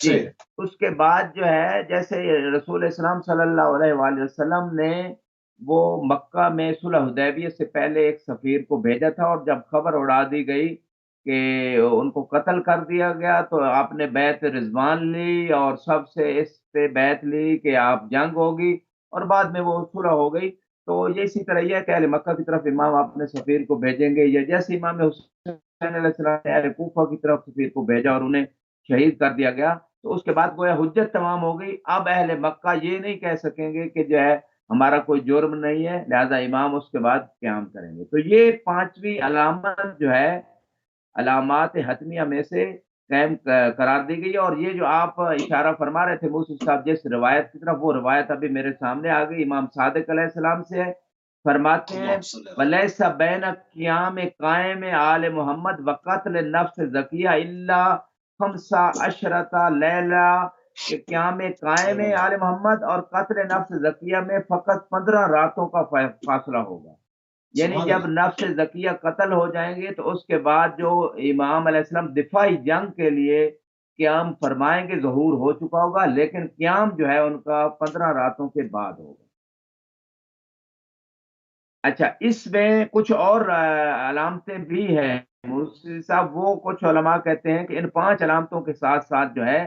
جی صحیح ہے۔ اس کے بعد جو ہے جیسے رسول اسلام صلی اللہ علیہ وآلہ وسلم نے وہ مکہ میں صلح حدیبیہ سے پہلے ایک سفیر کو بھیجا تھا، اور جب خبر اڑا دی گئی کہ ان کو قتل کر دیا گیا تو آپ نے بیعت رضوان لی اور سب سے اس پہ بیعت لی کہ آپ جنگ ہوگی، اور بعد میں وہ صلح ہو گئی۔ تو یہ اسی طرح یہ ہے کہ اہل مکہ کی طرف امام اپنے سفیر کو بھیجیں گے، یا جیسے امام حسین علیہ السلام نے اہل کوفہ کی طرف سفیر کو بھیجا اور انہیں شہید کر دیا گیا، تو اس کے بعد گویا حجت تمام ہو گئی۔ اب اہل مکہ یہ نہیں کہہ سکیں گے کہ جو ہے ہمارا کوئی جرم نہیں ہے، لہذا امام اس کے بعد قیام کریں گے۔ تو یہ پانچویں علامت جو ہے علامات حتمیہ میں سے قائم قرار دی گئی ہے، اور یہ جو آپ اشارہ فرما رہے تھے موسی صاحب جس روایت کی طرف، وہ روایت ابھی میرے سامنے آ گئی، امام صادق علیہ السلام سے ہے۔ فرماتے ہیں اللہم صلی اللہ وَلَيْسَ بَيْنَ قِيَامِ قائم آل محمد وقتل نفس زکیہ الا خمسہ عشرۃ لیلہ، کہ قیام قائم علیہ آل محمد اور قتل نفس زکیہ میں فقط 15 راتوں کا فاصلہ ہوگا۔ یعنی سبحان جب اللہ۔ نفس زکیہ قتل ہو جائیں گے تو اس کے بعد جو امام علیہ السلام دفاعی جنگ کے لیے قیام فرمائیں گے ظہور ہو چکا ہوگا، لیکن قیام جو ہے ان کا 15 راتوں کے بعد ہوگا۔ اچھا، اس میں کچھ اور علامتیں بھی ہیں موسی صاحب، وہ کچھ علماء کہتے ہیں کہ ان 5 علامتوں کے ساتھ ساتھ جو ہے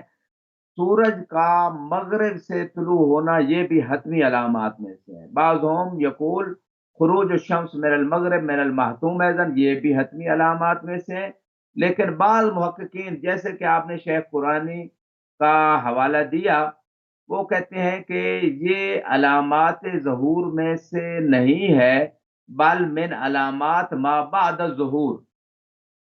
سورج کا مغرب سے طلوع ہونا یہ بھی حتمی علامات میں سے ہے۔ بعضهم یقول خروج الشمس من المغرب من المحتوم ایضا، یہ بھی حتمی علامات میں سے ہیں۔ لیکن بعض محققین جیسے کہ آپ نے شیخ قرآنی کا حوالہ دیا، وہ کہتے ہیں کہ یہ علامات ظہور میں سے نہیں ہے، بل من علامات ما بعد الظہور۔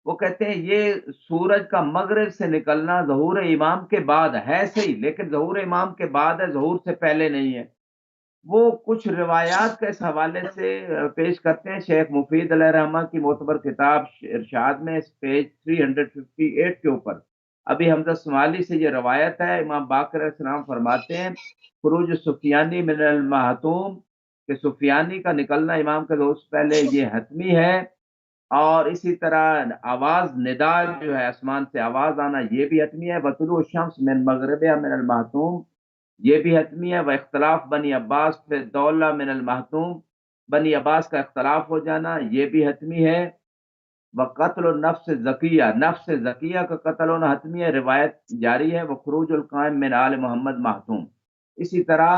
وہ کہتے ہیں یہ سورج کا مغرب سے نکلنا ظہور امام کے بعد ہے صحیح، لیکن ظہور امام کے بعد ہے، ظہور سے پہلے نہیں ہے۔ وہ کچھ روایات کے اس حوالے سے پیش کرتے ہیں، شیخ مفید علیہ رحمہ کی معتبر کتاب ارشاد میں اس پیج 358 کے اوپر ابھی حمزہ سمالی سے یہ روایت ہے، امام باقر علیہ السلام فرماتے ہیں خروج سفیانی من المحتوم، کہ سفیانی کا نکلنا امام کے ظہور سے پہلے یہ حتمی ہے۔ اور اسی طرح آواز ندا جو ہے آسمان سے آواز آنا یہ بھی حتمی ہے، وطلوع الشمس من مغربها من المحتوم، یہ بھی حتمی ہے، وہ اختلاف بنی عباس پہ دولہ من المحتوم، بنی عباس کا اختلاف ہو جانا یہ بھی حتمی ہے، وہ قتل النفس زکیہ، نفس زکیہ کا قتل ہونا حتمی ہے، روایت جاری ہے، وہ خروج القائم من آل محمد محتوم، اسی طرح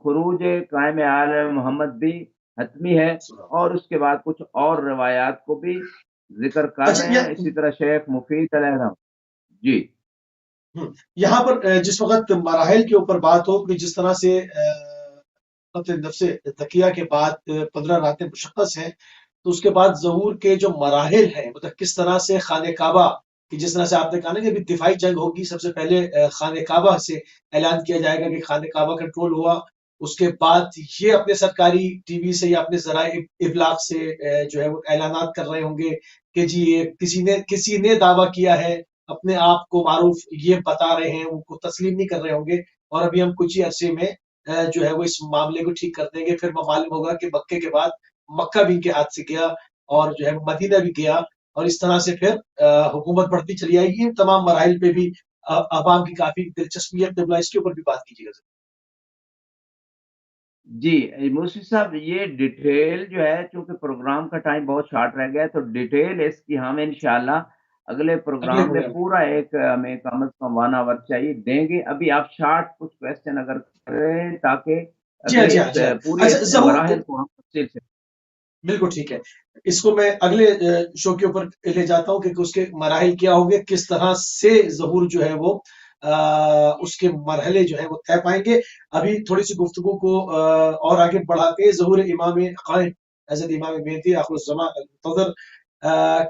خروج قائم آل محمد بھی حتمی ہے۔ سبحان اور اس کے بعد کچھ اور روایات کو بھی ذکر اللہ۔ کر اچھا رہے ہیں، اسی طرح شیخ مفید علیہ الرحمہ۔ جی یہاں پر جس وقت مراحل کے اوپر بات ہو کہ جس طرح سے قتل نفس تقیہ کے بعد 15 راتیں مشخص ہیں، تو اس کے بعد ظہور کے جو مراحل ہیں، مطلب کس طرح سے خانہ کعبہ کہ جس طرح سے آپ نے کہا نا کہ ابھی دفاعی جنگ ہوگی، سب سے پہلے خانہ کعبہ سے اعلان کیا جائے گا کہ خانہ کعبہ کنٹرول ہوا، اس کے بعد یہ اپنے سرکاری ٹی وی سے یا اپنے ذرائع ابلاغ سے جو ہے وہ اعلانات کر رہے ہوں گے کہ جی یہ کسی نے دعویٰ کیا ہے، اپنے آپ کو معروف یہ بتا رہے ہیں، ان کو تسلیم نہیں کر رہے ہوں گے، اور ابھی ہم کچھ ہی عرصے میں جو ہے وہ اس معاملے کو ٹھیک کر دیں گے، پھر معلوم ہوگا کہ مکے کے بعد مکہ بھی ان کے ہاتھ سے گیا اور جو ہے مدینہ بھی گیا، اور اس طرح سے پھر حکومت بڑھتی چلی آئے گی۔ ان تمام مراحل پہ بھی عوام کی کافی دلچسپی ہے، قبلہ اس کے اوپر بھی بات کیجیے گا۔ جی موسی صاحب، یہ ڈیٹیل جو ہے چونکہ پروگرام کا ٹائم بہت شارٹ رہ گیا ہے، تو ڈیٹیل اس کی ہم انشاءاللہ اگلے اگلے پروگرام میں پروگرام پورا ایک ہمیں کم از کم 1 آور چاہیے دیں گے۔ ابھی آپ شارٹ کچھ کوشچن اگر کریں تاکہ جی ہاں اگلے جی ہاں اس جی ہاں پورے اچھا اس ظہور مراحل کو ہم تفصیل سے۔ بالکل ٹھیک ہے، اس کو میں اگلے شو کے اوپر لے جاتا ہوں کہ اس کے مراحل کیا ہوں گے، کس طرح سے ظہور جو ہے وہ اس کے مرحلے جو ہے وہ طے پائیں گے۔ ابھی تھوڑی سی گفتگو کو اور آگے بڑھاتے ہیں، ظہور امام قائم حضرت امام مہدی آخر الزمان المنتظر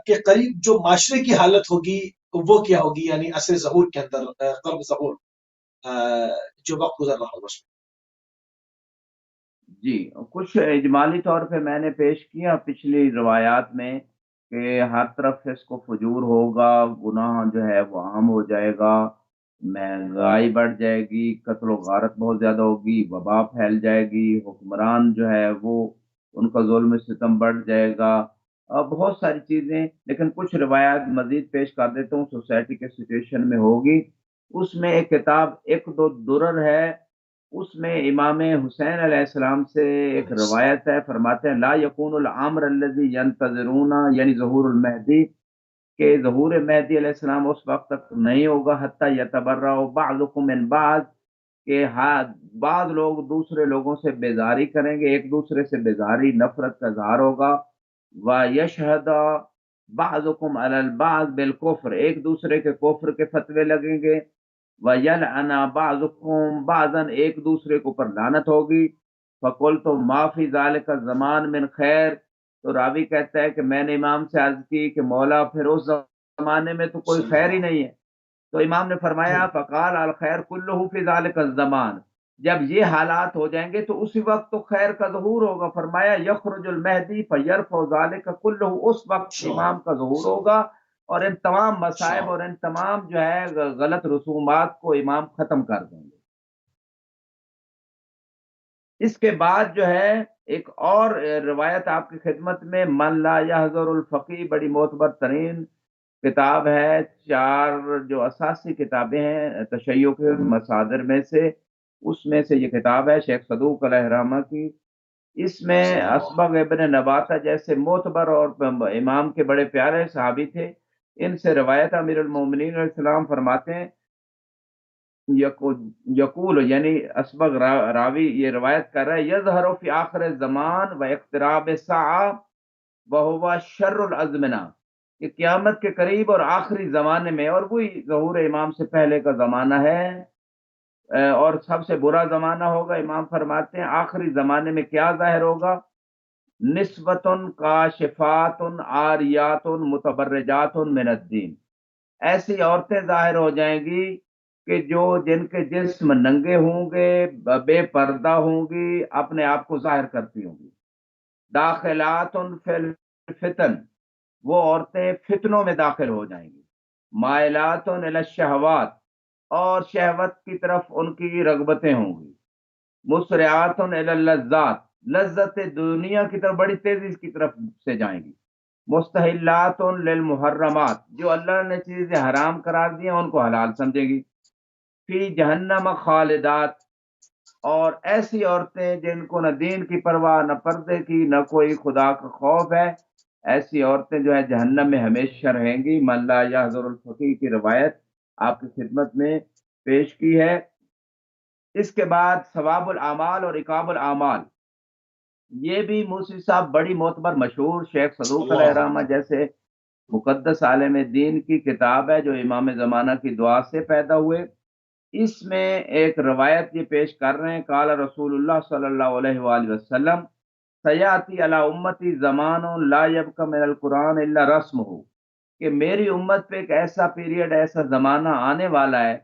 کے قریب جو معاشرے کی حالت ہوگی وہ کیا ہوگی، یعنی عصر ظہور کے اندر قرب ظہور جو وقت گزر رہا ہوگا اس میں۔ جی کچھ اجمالی طور پہ میں نے پیش کیا پچھلی روایات میں کہ ہر طرف سے اس کو فجور ہوگا، گناہ جو ہے وہ عام ہو جائے گا، مہنگائی بڑھ جائے گی، قتل و غارت بہت زیادہ ہوگی، وبا پھیل جائے گی، حکمران جو ہے وہ ان کا ظلم ستم بڑھ جائے گا، بہت ساری چیزیں، لیکن کچھ روایات مزید پیش کر دیتا ہوں سوسائٹی کے سچویشن میں ہوگی۔ اس میں ایک کتاب ایک دو درر ہے، اس میں امام حسین علیہ السلام سے ایک روایت ہے، فرماتے ہیں لا یکون الامر الذی ینتظرون، یعنی ظہور المہدی، کہ ظہور مہدی علیہ السلام اس وقت تک نہیں ہوگا حتی یتبرأ بعضکم من بعض، کہ بعض لوگ دوسرے لوگوں سے بیزاری کریں گے، ایک دوسرے سے بیزاری نفرت کا اظہار ہوگا، وَيَشْهَدَ بَعْضُكُمْ عَلَى الْبَعْضِ بِالْكُفْرِ، ایک دوسرے کے کفر کے فتوے لگیں گے، وَيَلْعَنَ بَعْضُكُمْ بَعْضًا، ایک دوسرے کے اوپر لعنت ہوگی، فَقُلْتُ مَا فِي ذَلِكَ الزَّمَانِ مِنْ خیر، تو راوی کہتا ہے کہ میں نے امام سے عرض کی کہ مولا پھر اس زمانے میں تو کوئی خیر ہی نہیں ہے، تو امام نے فرمایا فقال الخیر کلہ فی ذلک الزمان، جب یہ حالات ہو جائیں گے تو اسی وقت تو خیر کا ظہور ہوگا، فرمایا یخرج المہدی فیرفع ذلک کلہ، اس وقت امام کا ظہور ہوگا اور ان تمام مصائب اور ان تمام جو ہے غلط رسومات کو امام ختم کر دیں گے۔ اس کے بعد جو ہے ایک اور روایت آپ کی خدمت میں، من لا یحضر الفقی، بڑی معتبر ترین کتاب ہے، چار جو اساسی کتابیں ہیں تشیع کے مصادر میں سے، اس میں سے یہ کتاب ہے شیخ صدوق علیہ رحمہ کی۔ اس میں اسبغ ابن نباتہ جیسے معتبر اور امام کے بڑے پیارے صحابی تھے، ان سے روایت امیر المومنین علیہ السلام فرماتے ہیں یقول، یعنی اسبغ راوی یہ روایت کر رہا ہے، یظہر فی آخر الزمان و اقتراب الساعہ وہو شر الازمنہ، کہ قیامت کے قریب اور آخری زمانے میں، اور وہی ظہور امام سے پہلے کا زمانہ ہے اور سب سے برا زمانہ ہوگا، امام فرماتے ہیں آخری زمانے میں کیا ظاہر ہوگا، نسبتن کاشفات عاریات متبرجات من الدین، ایسی عورتیں ظاہر ہو جائیں گی کہ جن کے جسم ننگے ہوں گے، بے پردہ ہوں گی، اپنے آپ کو ظاہر کرتی ہوں گی، داخلات فی الفتن، وہ عورتیں فتنوں میں داخل ہو جائیں گی، مائلات الی الشہوات، اور شہوت کی طرف ان کی رغبتیں ہوں گی، مسرعات الی اللذات، لذت دنیا کی طرف بڑی تیزی کی طرف سے جائیں گی، مستحلات للمحرمات، جو اللہ نے چیزیں حرام قرار دی ہیں ان کو حلال سمجھے گی، فی جہنم خالدات، اور ایسی عورتیں جن کو نہ دین کی پرواہ، نہ پردے کی، نہ کوئی خدا کا خوف ہے، ایسی عورتیں جو ہے جہنم میں ہمیشہ رہیں گی۔ من لا یحضر الفقی کی روایت آپ کی خدمت میں پیش کی ہے۔ اس کے بعد ثواب الاعمال اور عقاب الاعمال، یہ بھی موسی صاحب بڑی معتبر مشہور شیخ صدوق علیہ رحمہ جیسے مقدس عالم دین کی کتاب ہے جو امام زمانہ کی دعا سے پیدا ہوئے۔ اس میں ایک روایت یہ پیش کر رہے ہیں، قال رسول اللہ صلی اللہ علیہ وآلہ وسلم سیاتی علی امتی زمان لا یبق من القرآن الا رسمہ، کہ میری امت پہ ایک ایسا پیریڈ، ایسا زمانہ آنے والا ہے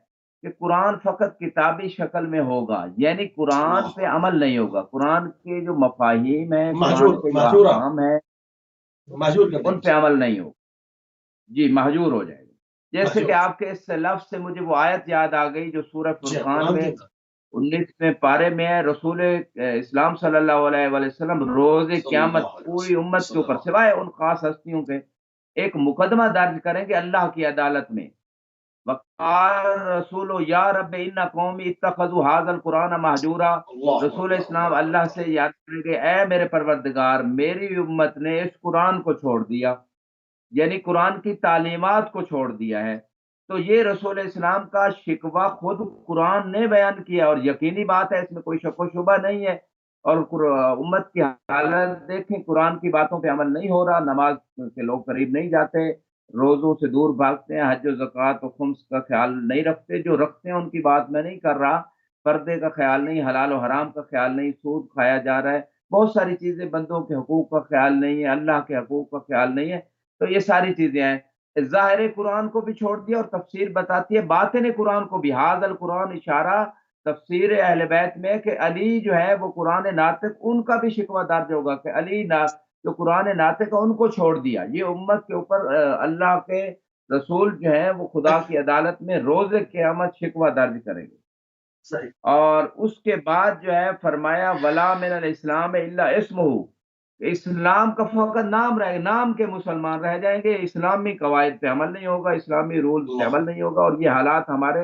کہ قرآن فقط کتابی شکل میں ہوگا، یعنی قرآن پہ عمل نہیں ہوگا، قرآن کے جو مفاہیم ہیں، قرآن کے جو محجورہ احکام ہیں، محجور کر دیں ان گے، پہ عمل نہیں ہوگا، جی مہجور ہو جائے گا۔ جیسے کہ محجور، آپ کے اس لفظ سے مجھے وہ آیت یاد آ گئی جو سورہ جی ہاں، فرقان قرآن میں کی 19ویں پارے میں ہے، رسول اسلام صلی اللہ علیہ وآلہ وسلم روز صلی قیامت اللہ علیہ پوری وسلم امت کے صلی اوپر اللہ علیہ سوائے ان خاص ہستیوں کے ایک مقدمہ درج کریں گے اللہ کی عدالت میں، وقال رسول یا رب ان قومی اتخذوا هذا القرآن مہجورا، اللہ رسول اکبر، اسلام اللہ اللہ اکبر، سے یاد کریں گے اے میرے پروردگار، میری امت نے اس قرآن کو چھوڑ دیا، یعنی قرآن کی تعلیمات کو چھوڑ دیا ہے۔ تو یہ رسول اسلام کا شکوہ خود قرآن نے بیان کیا، اور یقینی بات ہے اس میں کوئی شک و شبہ نہیں ہے، اور امت کی حالت دیکھیں، قرآن کی باتوں پہ عمل نہیں ہو رہا، نماز کے لوگ قریب نہیں جاتے، روزوں سے دور بھاگتے ہیں، حج و زکوٰۃ و خمس کا خیال نہیں رکھتے، جو رکھتے ہیں ان کی بات میں نہیں کر رہا، پردے کا خیال نہیں، حلال و حرام کا خیال نہیں، سود کھایا جا رہا ہے، بہت ساری چیزیں، بندوں کے حقوق کا خیال نہیں ہے، اللہ کے حقوق کا خیال نہیں ہے، تو یہ ساری چیزیں ہیں۔ ظاہر قرآن کو بھی چھوڑ دیا، اور تفسیر بتاتی ہے باطن قرآن کو بھی، حاضر القرآن اشارہ تفسیر اہل بیت میں کہ علی جو ہے وہ قرآن ناطق، ان کا بھی شکوہ درج ہوگا کہ علی جو قرآن ناطق ہے ان کو چھوڑ دیا، یہ امت کے اوپر اللہ کے رسول جو ہیں وہ خدا کی عدالت میں روز قیامت شکوہ درج کریں گے۔ صحیح، اور اس کے بعد جو ہے فرمایا ولا من الاسلام الا اسمہ، اسلام کا فقط نام رہے گا، نام کے مسلمان رہ جائیں گے، اسلامی قواعد پہ عمل نہیں ہوگا، اسلامی رولز پہ اللہ عمل نہیں ہوگا، اور یہ حالات ہمارے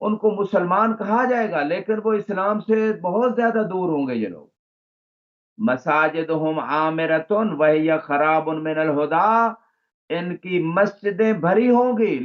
ان کو مسلمان کہا جائے گا لیکن وہ اسلام سے بہت زیادہ دور ہوں گے یہ لوگ۔ مساجدہم عامرتن وہی خراب من الہدی، ان کی مسجدیں بھری ہوں گی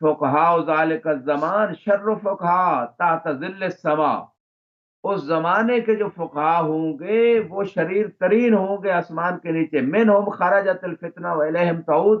فقہاء ذالک الزمان شر فقہاء تحت ظل السماء، اس زمانے کے جو فقہا ہوں گے وہ شریر ترین ہوں گے آسمان کے نیچے۔ منہم خرجت الفتنہ والیہم تعود،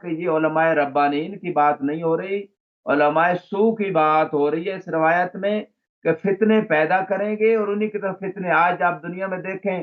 کہ یہ علماء ربانین کی بات نہیں ہو رہی، علماء سو کی بات ہو رہی ہے اس روایت میں، کہ فتنے پیدا کریں گے اور انہی کی طرف فتنے۔ آج آپ دنیا میں دیکھیں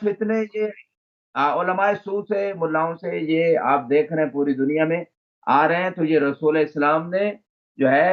فتنے یہ علماء سو سے، ملاؤں سے، یہ آپ دیکھ رہے ہیں پوری دنیا میں آ رہے ہیں۔ تو یہ رسول اسلام نے جو ہے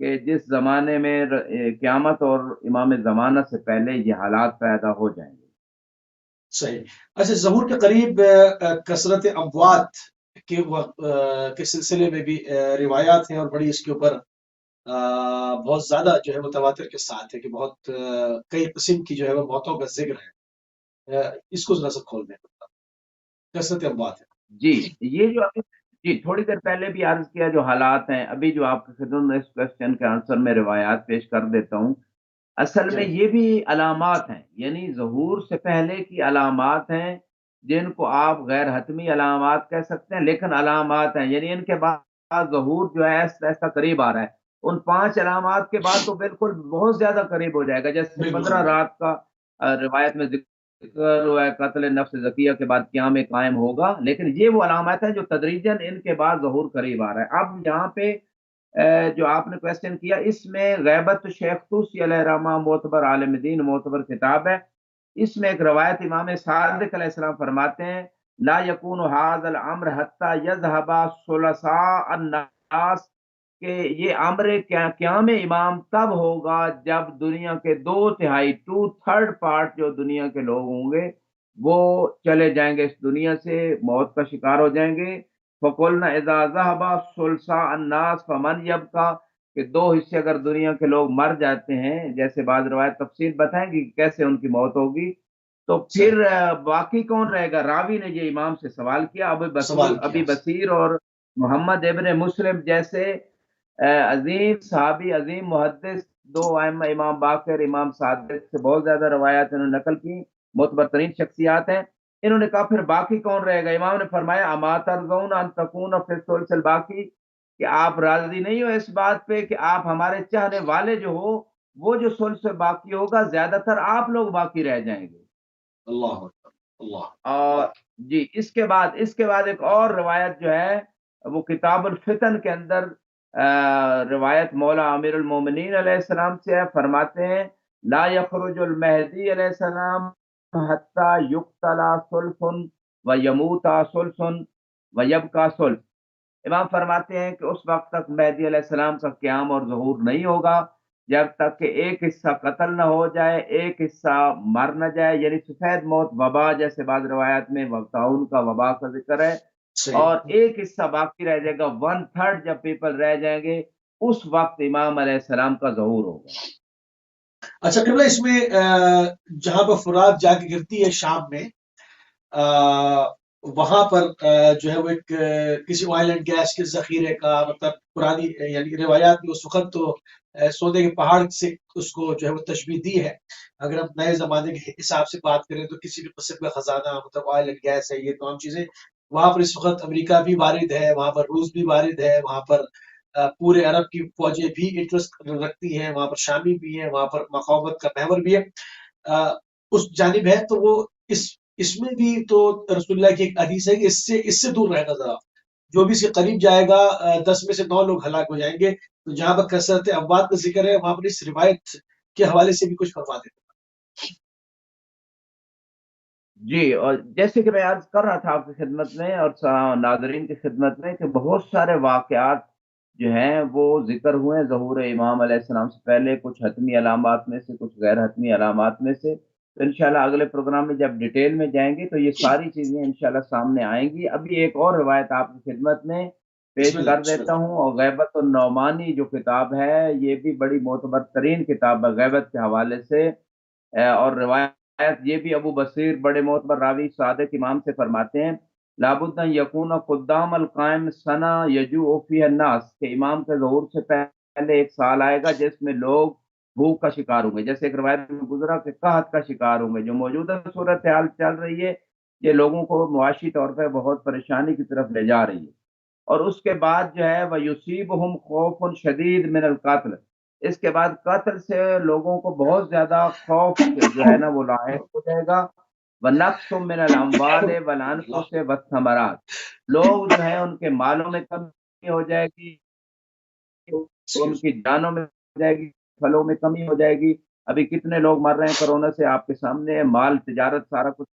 کہ جس زمانے میں قیامت اور امام زمانہ سے پہلے یہ حالات پیدا ہو جائیں گے۔ صحیح۔ اچھا، ظہور کے قریب کثرت اموات کے سلسلے میں بھی روایات ہیں، اور بڑی اس کے اوپر بہت زیادہ جو ہے متواتر کے ساتھ ہے کہ بہت کئی قسم کی جو ہے وہ موتوں کا ذکر ہے۔ اس کو ذرا سا کھول دیں، کثرت اموات ہے۔ جی، یہ جو ابھی جی تھوڑی دیر پہلے بھی عرض کیا جو حالات ہیں، ابھی جو آپ کی خدمت میں اس کوشچن کے آنسر میں روایات پیش کر دیتا ہوں۔ اصل میں جی یہ بھی علامات ہیں، یعنی ظہور سے پہلے کی علامات ہیں جن کو آپ غیر حتمی علامات کہہ سکتے ہیں، لیکن علامات ہیں، یعنی ان کے بعد ظہور جو ہے ایسا ایسا قریب آ رہا ہے۔ ان 5 علامات کے بعد تو بالکل بہت زیادہ قریب ہو جائے گا، جیسے بالکل 15 قریب ہے۔ رات کا روایت میں ذکر ہوا ہے، قتل نفس زکیہ کے بعد قیام قائم ہوگا، لیکن یہ وہ علامات ہیں جو تدریجاً ان کے بعد ظہور قریب آ رہا ہے۔ اب یہاں پہ جو آپ نے کویسچن کیا، اس میں غیبت شیخ طوسی علیہ الرحمہ معتبر عالم دین، معتبر کتاب ہے، اس میں ایک روایت امام صادق علیہ السلام فرماتے ہیں لا یکون ھذا الامر حتی یذهب ثلثاء الناس، کہ یہ امر قیام امام تب ہوگا جب دنیا کے 2/3 2/3 پارٹ جو دنیا کے لوگ ہوں گے وہ چلے جائیں گے، اس دنیا سے موت کا شکار ہو جائیں گے۔ فَقُلْنَا إِذَا ذَهَبَ ثُلْثَاءُ النَّاسِ فَمَنْ يَبْقَى، کہ 2 حصے اگر دنیا کے لوگ مر جاتے ہیں، جیسے بعض روایت تفصیل بتائیں گی کہ کیسے ان کی موت ہوگی، تو صحیح، پھر باقی کون رہے گا؟ راوی نے یہ امام سے سوال کیا، سوال کیا ابی بصیر اور محمد ابن مسلم جیسے عظیم صحابی، عظیم محدث، 2 ائمہ، امام باقر، امام صادق سے بہت زیادہ روایات انہوں نے نقل کی، معتبر ترین شخصیات ہیں۔ انہوں نے کہا پھر باقی کون رہے گا؟ امام نے فرمایا اما ترضون ان تکون فی الثلث الباقی، کہ آپ راضی نہیں ہو اس بات پہ کہ آپ ہمارے چاہنے والے جو ہو وہ جو ثلث باقی ہوگا زیادہ تر آپ لوگ باقی رہ جائیں گے۔ اللہ اکبر، اللہ اور جی اس کے بعد ایک اور روایت جو ہے وہ کتاب الفتن کے اندر روایت مولا امیر المومنین علیہ السلام سے ہے، فرماتے ہیں لا یخرج المہدی علیہ السلام حتی یقتل ثلث و یموت ثلث و یبقى ثلث۔ امام فرماتے ہیں کہ اس وقت تک مہدی علیہ السلام کا قیام اور ظہور نہیں ہوگا جب تک کہ ایک حصہ قتل نہ ہو جائے، ایک حصہ مر نہ جائے، یعنی سفید موت، وبا، جیسے بعض روایات میں طاعون کا وبا کا ذکر ہے، صحیح۔ اور ایک حصہ باقی رہ جائے گا، 1/3 جب پیپل رہ جائیں گے، اس وقت امام علیہ السلام کا ظہور ہوگا۔ اچھا قبلہ، اس میں جہاں پر فرات جا کے گرتی ہے شام میں، وہاں پر جو ہے وہ ایک کسی آئل اینڈ گیس کے ذخیرے کا، مطلب پرانی یعنی روایات میں اس وقت تو سونے کے پہاڑ سے اس کو جو ہے وہ تشبیہ دی ہے۔ اگر ہم نئے زمانے کے حساب سے بات کریں تو کسی بھی قسم کا خزانہ، مطلب آئل اینڈ گیس ہے، یہ تمام چیزیں وہاں پر اس وقت امریکہ بھی وارد ہے، وہاں پر روس بھی وارد ہے، وہاں پر پورے عرب کی فوجیں بھی انٹرسٹ رکھتی ہیں، وہاں پر شامی بھی ہیں، وہاں پر مقاومت کا محور بھی ہے، اس جانب ہے۔ تو وہ اس میں بھی تو رسول اللہ کی ایک حدیث ہے کہ اس سے دور رہنا ذرا، جو بھی اس کے قریب جائے گا 10 میں سے 9 لوگ ہلاک ہو جائیں گے۔ تو جہاں پر کثرت اموات کا ذکر ہے وہاں پر اس روایت کے حوالے سے بھی کچھ فرما دیتے جی، اور جیسے کہ میں عرض کر رہا تھا آپ کی خدمت میں اور ناظرین کی خدمت میں کہ بہت سارے واقعات جو ہیں وہ ذکر ہوئے ہیں ظہور امام علیہ السلام سے پہلے، کچھ حتمی علامات میں سے، کچھ غیر حتمی علامات میں سے۔ تو انشاءاللہ اگلے پروگرام میں جب ڈیٹیل میں جائیں گے تو یہ ساری چیزیں انشاءاللہ سامنے آئیں گی۔ ابھی ایک اور روایت آپ کی خدمت میں بسم پیش اللہ کر بسم دیتا اللہ۔ ہوں، اور غیبت النعمانی جو کتاب ہے یہ بھی بڑی معتبر ترین کتاب ہے غیبت کے حوالے سے، اور روایت یہ بھی ابو بصیر بڑے معتبر راوی صادق امام سے فرماتے ہیں، لابد ان یکون قدام القائم سنہ یجوع فیہ الناس، کہ امام کے ظہور سے پہلے ایک سال آئے گا جس میں لوگ بھوک کا شکار ہوں گے، جیسے ایک روایت میں گزرا کہ قحط کا شکار ہوں گے۔ جو موجودہ صورتحال چل رہی ہے یہ لوگوں کو معاشی طور پہ بہت پریشانی کی طرف لے جا رہی ہے، اور اس کے بعد جو ہے وہ یصیبہم خوف شدید من القتل، اس کے بعد قتل سے لوگوں کو بہت زیادہ خوف جو ہے نا وہ لاحق ہو جائے گا، ونقص من الاموال اللہ والانفس والثمرات، لوگ جو ہے ان کے مالوں میں کمی ہو جائے گی، ان ایکسکیوز کی جانوں میں ہو جائے گی، پھلوں میں کمی ہو جائے گی۔ ابھی کتنے لوگ مر رہے ہیں کرونا سے آپ کے سامنے ہے، مال تجارت سارا کچھ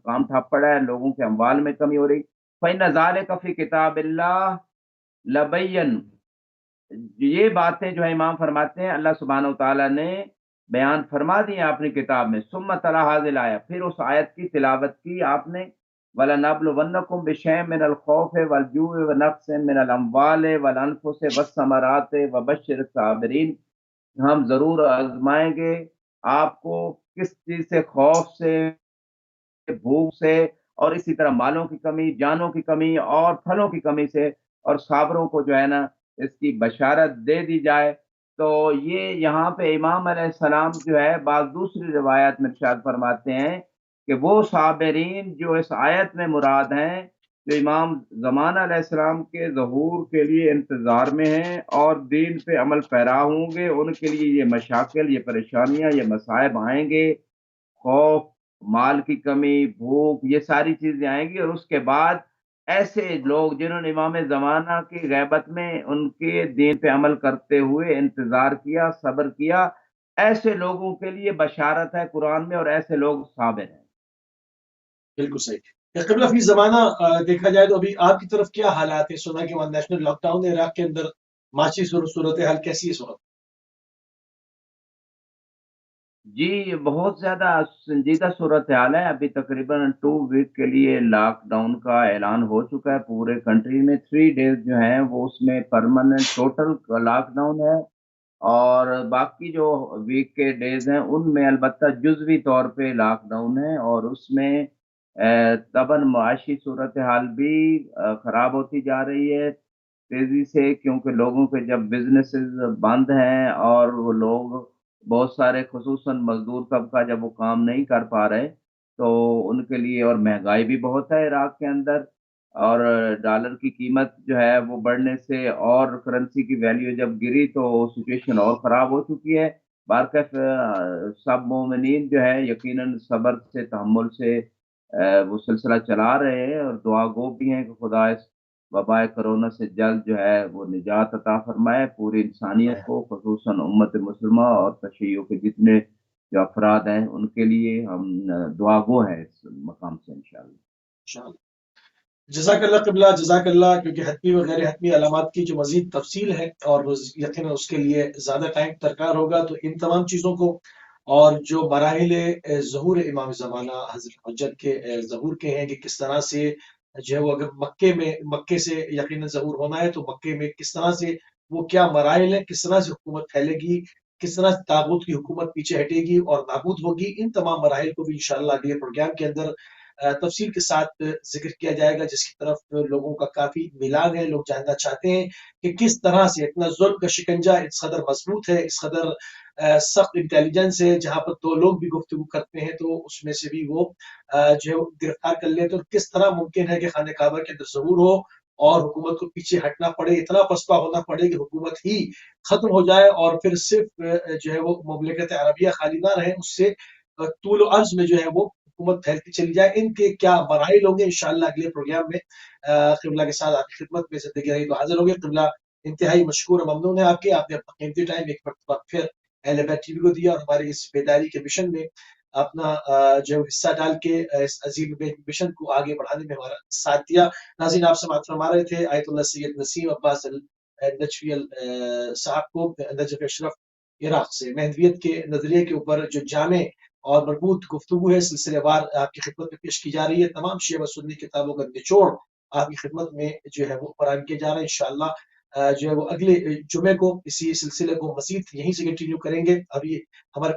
کام ٹھپ پڑا ہے، لوگوں کے اموال میں کمی ہو رہی۔ فَإِنَّ ذَلِكَ فِي كِتَابِ اللَّهِ لَبَيَّنَ، یہ باتیں جو ہے امام فرماتے ہیں اللہ سبحانہ و تعالیٰ نے بیان فرما دی ہیں اپنی کتاب میں۔ ثم تلا حاضل آیا، پھر اس آیت کی تلاوت کی آپ نے، وَلَنَبْلُوَنَّكُمْ بِشَيْءٍ مِّنَ الْخَوْفِ وَالْجُوعِ وَنَقْصٍ مِّنَ الْأَمْوَالِ وَالْأَنفُسِ وَالثَّمَرَاتِ وَبَشِّرِ الصَّابِرِينَ، ہم ضرور آزمائیں گے آپ کو کس چیز سے، خوف سے، بھوک سے، اور اسی طرح مالوں کی کمی، جانوں کی کمی اور پھلوں کی کمی سے، اور صابروں کو جو ہے نا اس کی بشارت دے دی جائے۔ تو یہ یہاں پہ امام علیہ السلام جو ہے بعض دوسری روایات میں ارشاد فرماتے ہیں کہ وہ صابرین جو اس آیت میں مراد ہیں، جو امام زمان علیہ السلام کے ظہور کے لیے انتظار میں ہیں اور دین پہ عمل پیرا ہوں گے، ان کے لیے یہ مشاکل، یہ پریشانیاں، یہ مصائب آئیں گے، خوف، مال کی کمی، بھوک، یہ ساری چیزیں آئیں گی، اور اس کے بعد ایسے لوگ جنہوں نے امام زمانہ کی غیبت میں ان کے دین پہ عمل کرتے ہوئے انتظار کیا، صبر کیا، ایسے لوگوں کے لیے بشارت ہے قرآن میں، اور ایسے لوگ صابر ہیں۔ بالکل صحیح۔ قبلہ فی زمانہ دیکھا جائے تو ابھی آپ کی طرف کیا حالات ہیں؟ سنا کہ وہاں نیشنل لاک ڈاؤن ہے عراق کے اندر، معاشی صورتحال کیسی ہے اس وقت؟ جی یہ بہت زیادہ سنجیدہ صورتحال ہے، ابھی تقریباً 2 ویک کے لیے لاک ڈاؤن کا اعلان ہو چکا ہے پورے کنٹری میں۔ 3 days جو ہیں وہ اس میں پرماننٹ ٹوٹل لاک ڈاؤن ہے، اور باقی جو ویک کے ڈیز ہیں ان میں البتہ جزوی طور پہ لاک ڈاؤن ہے، اور اس میں طبعاً معاشی صورتحال بھی خراب ہوتی جا رہی ہے تیزی سے، کیونکہ لوگوں کے جب بزنسز بند ہیں اور وہ لوگ بہت سارے خصوصاً مزدور طبقہ جب وہ کام نہیں کر پا رہے تو ان کے لیے، اور مہنگائی بھی بہت ہے عراق کے اندر، اور ڈالر کی قیمت جو ہے وہ بڑھنے سے اور کرنسی کی ویلیو جب گری تو سچویشن اور خراب ہو چکی ہے۔ بارکیف سب مومنین جو ہے یقیناً صبر سے، تحمل سے وہ سلسلہ چلا رہے ہیں، اور دعا گو بھی ہیں کہ خدا اس وبائے کرونا سے جلد جو ہے وہ نجات عطا فرمائے پوری انسانیت کو، خصوصاً امت مسلمہ اور تشیع کے جتنے جو افراد ہیں ان کے لیے ہم دعا گو ہیں اس مقام سے انشاءاللہ۔ انشاءاللہ۔ جزاک اللہ قبلہ، جزاک اللہ، کیونکہ حتمی و غیر حتمی علامات کی جو مزید تفصیل ہے اور یقیناً اس کے لیے زیادہ ٹائم درکار ہوگا، تو ان تمام چیزوں کو اور جو مراحل ظہور امام زمانہ حضرت حجت کے ظہور کے ہیں کہ کس طرح سے جو ہے وہ اگر مکے سے یقیناً ظہور ہونا ہے تو مکے میں کس طرح سے وہ کیا مراحل ہیں، کس طرح سے حکومت پھیلے گی، کس طرح سے طاغوت کی حکومت پیچھے ہٹے گی اور نابود ہوگی، ان تمام مراحل کو بھی انشاءاللہ اگلے پروگرام کے اندر تفصیل کے ساتھ ذکر کیا جائے گا، جس کی طرف لوگوں کا کافی میلان ہے۔ لوگ جاننا چاہتے ہیں کہ کس طرح سے اتنا ظلم کا شکنجہ اس قدر مضبوط ہے، اس قدر سخت انٹیلیجنس ہے، جہاں پر 2 لوگ بھی گفتگو کرتے ہیں تو اس میں سے بھی وہ جو ہے وہ گرفتار کر لیتے، اور کس طرح ممکن ہے کہ خانہ کعبہ کے اندر ظہور ہو اور حکومت کو پیچھے ہٹنا پڑے، اتنا پسپا ہونا پڑے کہ حکومت ہی ختم ہو جائے، اور پھر صرف جو ہے وہ مملکت عربیہ خالی نہ رہے، اس سے طول و عرض میں جو ہے وہ حکومت پھیلتی چلی جائے۔ ان کے کیا مراحل ہوں گے انشاءاللہ اگلے پروگرام میں قبلہ کے ساتھ آپ کی خدمت میں زندگی رہی تو حاضر ہوں گے۔ قبلہ انتہائی مشکور اور ممنون ہے آپ کے، آپ نے اپنا قیمتی ٹائم ایک مرتبہ پھر اہل بیت ٹی وی کو دیا اور ہمارے اس بیداری کے مشن میں اپنا جو حصہ ڈال کے اس عظیم مشن کو آگے بڑھانے میں ہمارا ساتھ دیا۔ ناظرین آپ سماعت فرما رہے تھے آیت اللہ سید نسیم عباس النجفی صاحب کو، نجف اشرف عراق سے، مہدویت کے نظریے کے اوپر جو جامع اور مربوط گفتگو ہے سلسلے وار آپ کی خدمت میں پیش کی جا رہی ہے. تمام شیعہ و سنی کتابوں کا نچوڑ آپ کی خدمت میں جو ہے وہ فراہم کیا جا رہا ہے. انشاءاللہ جو ہے وہ اگلے جمعے کو اسی سلسلے کو مزید یہیں سے کنٹینیو کریں گے. ابھی ہمارے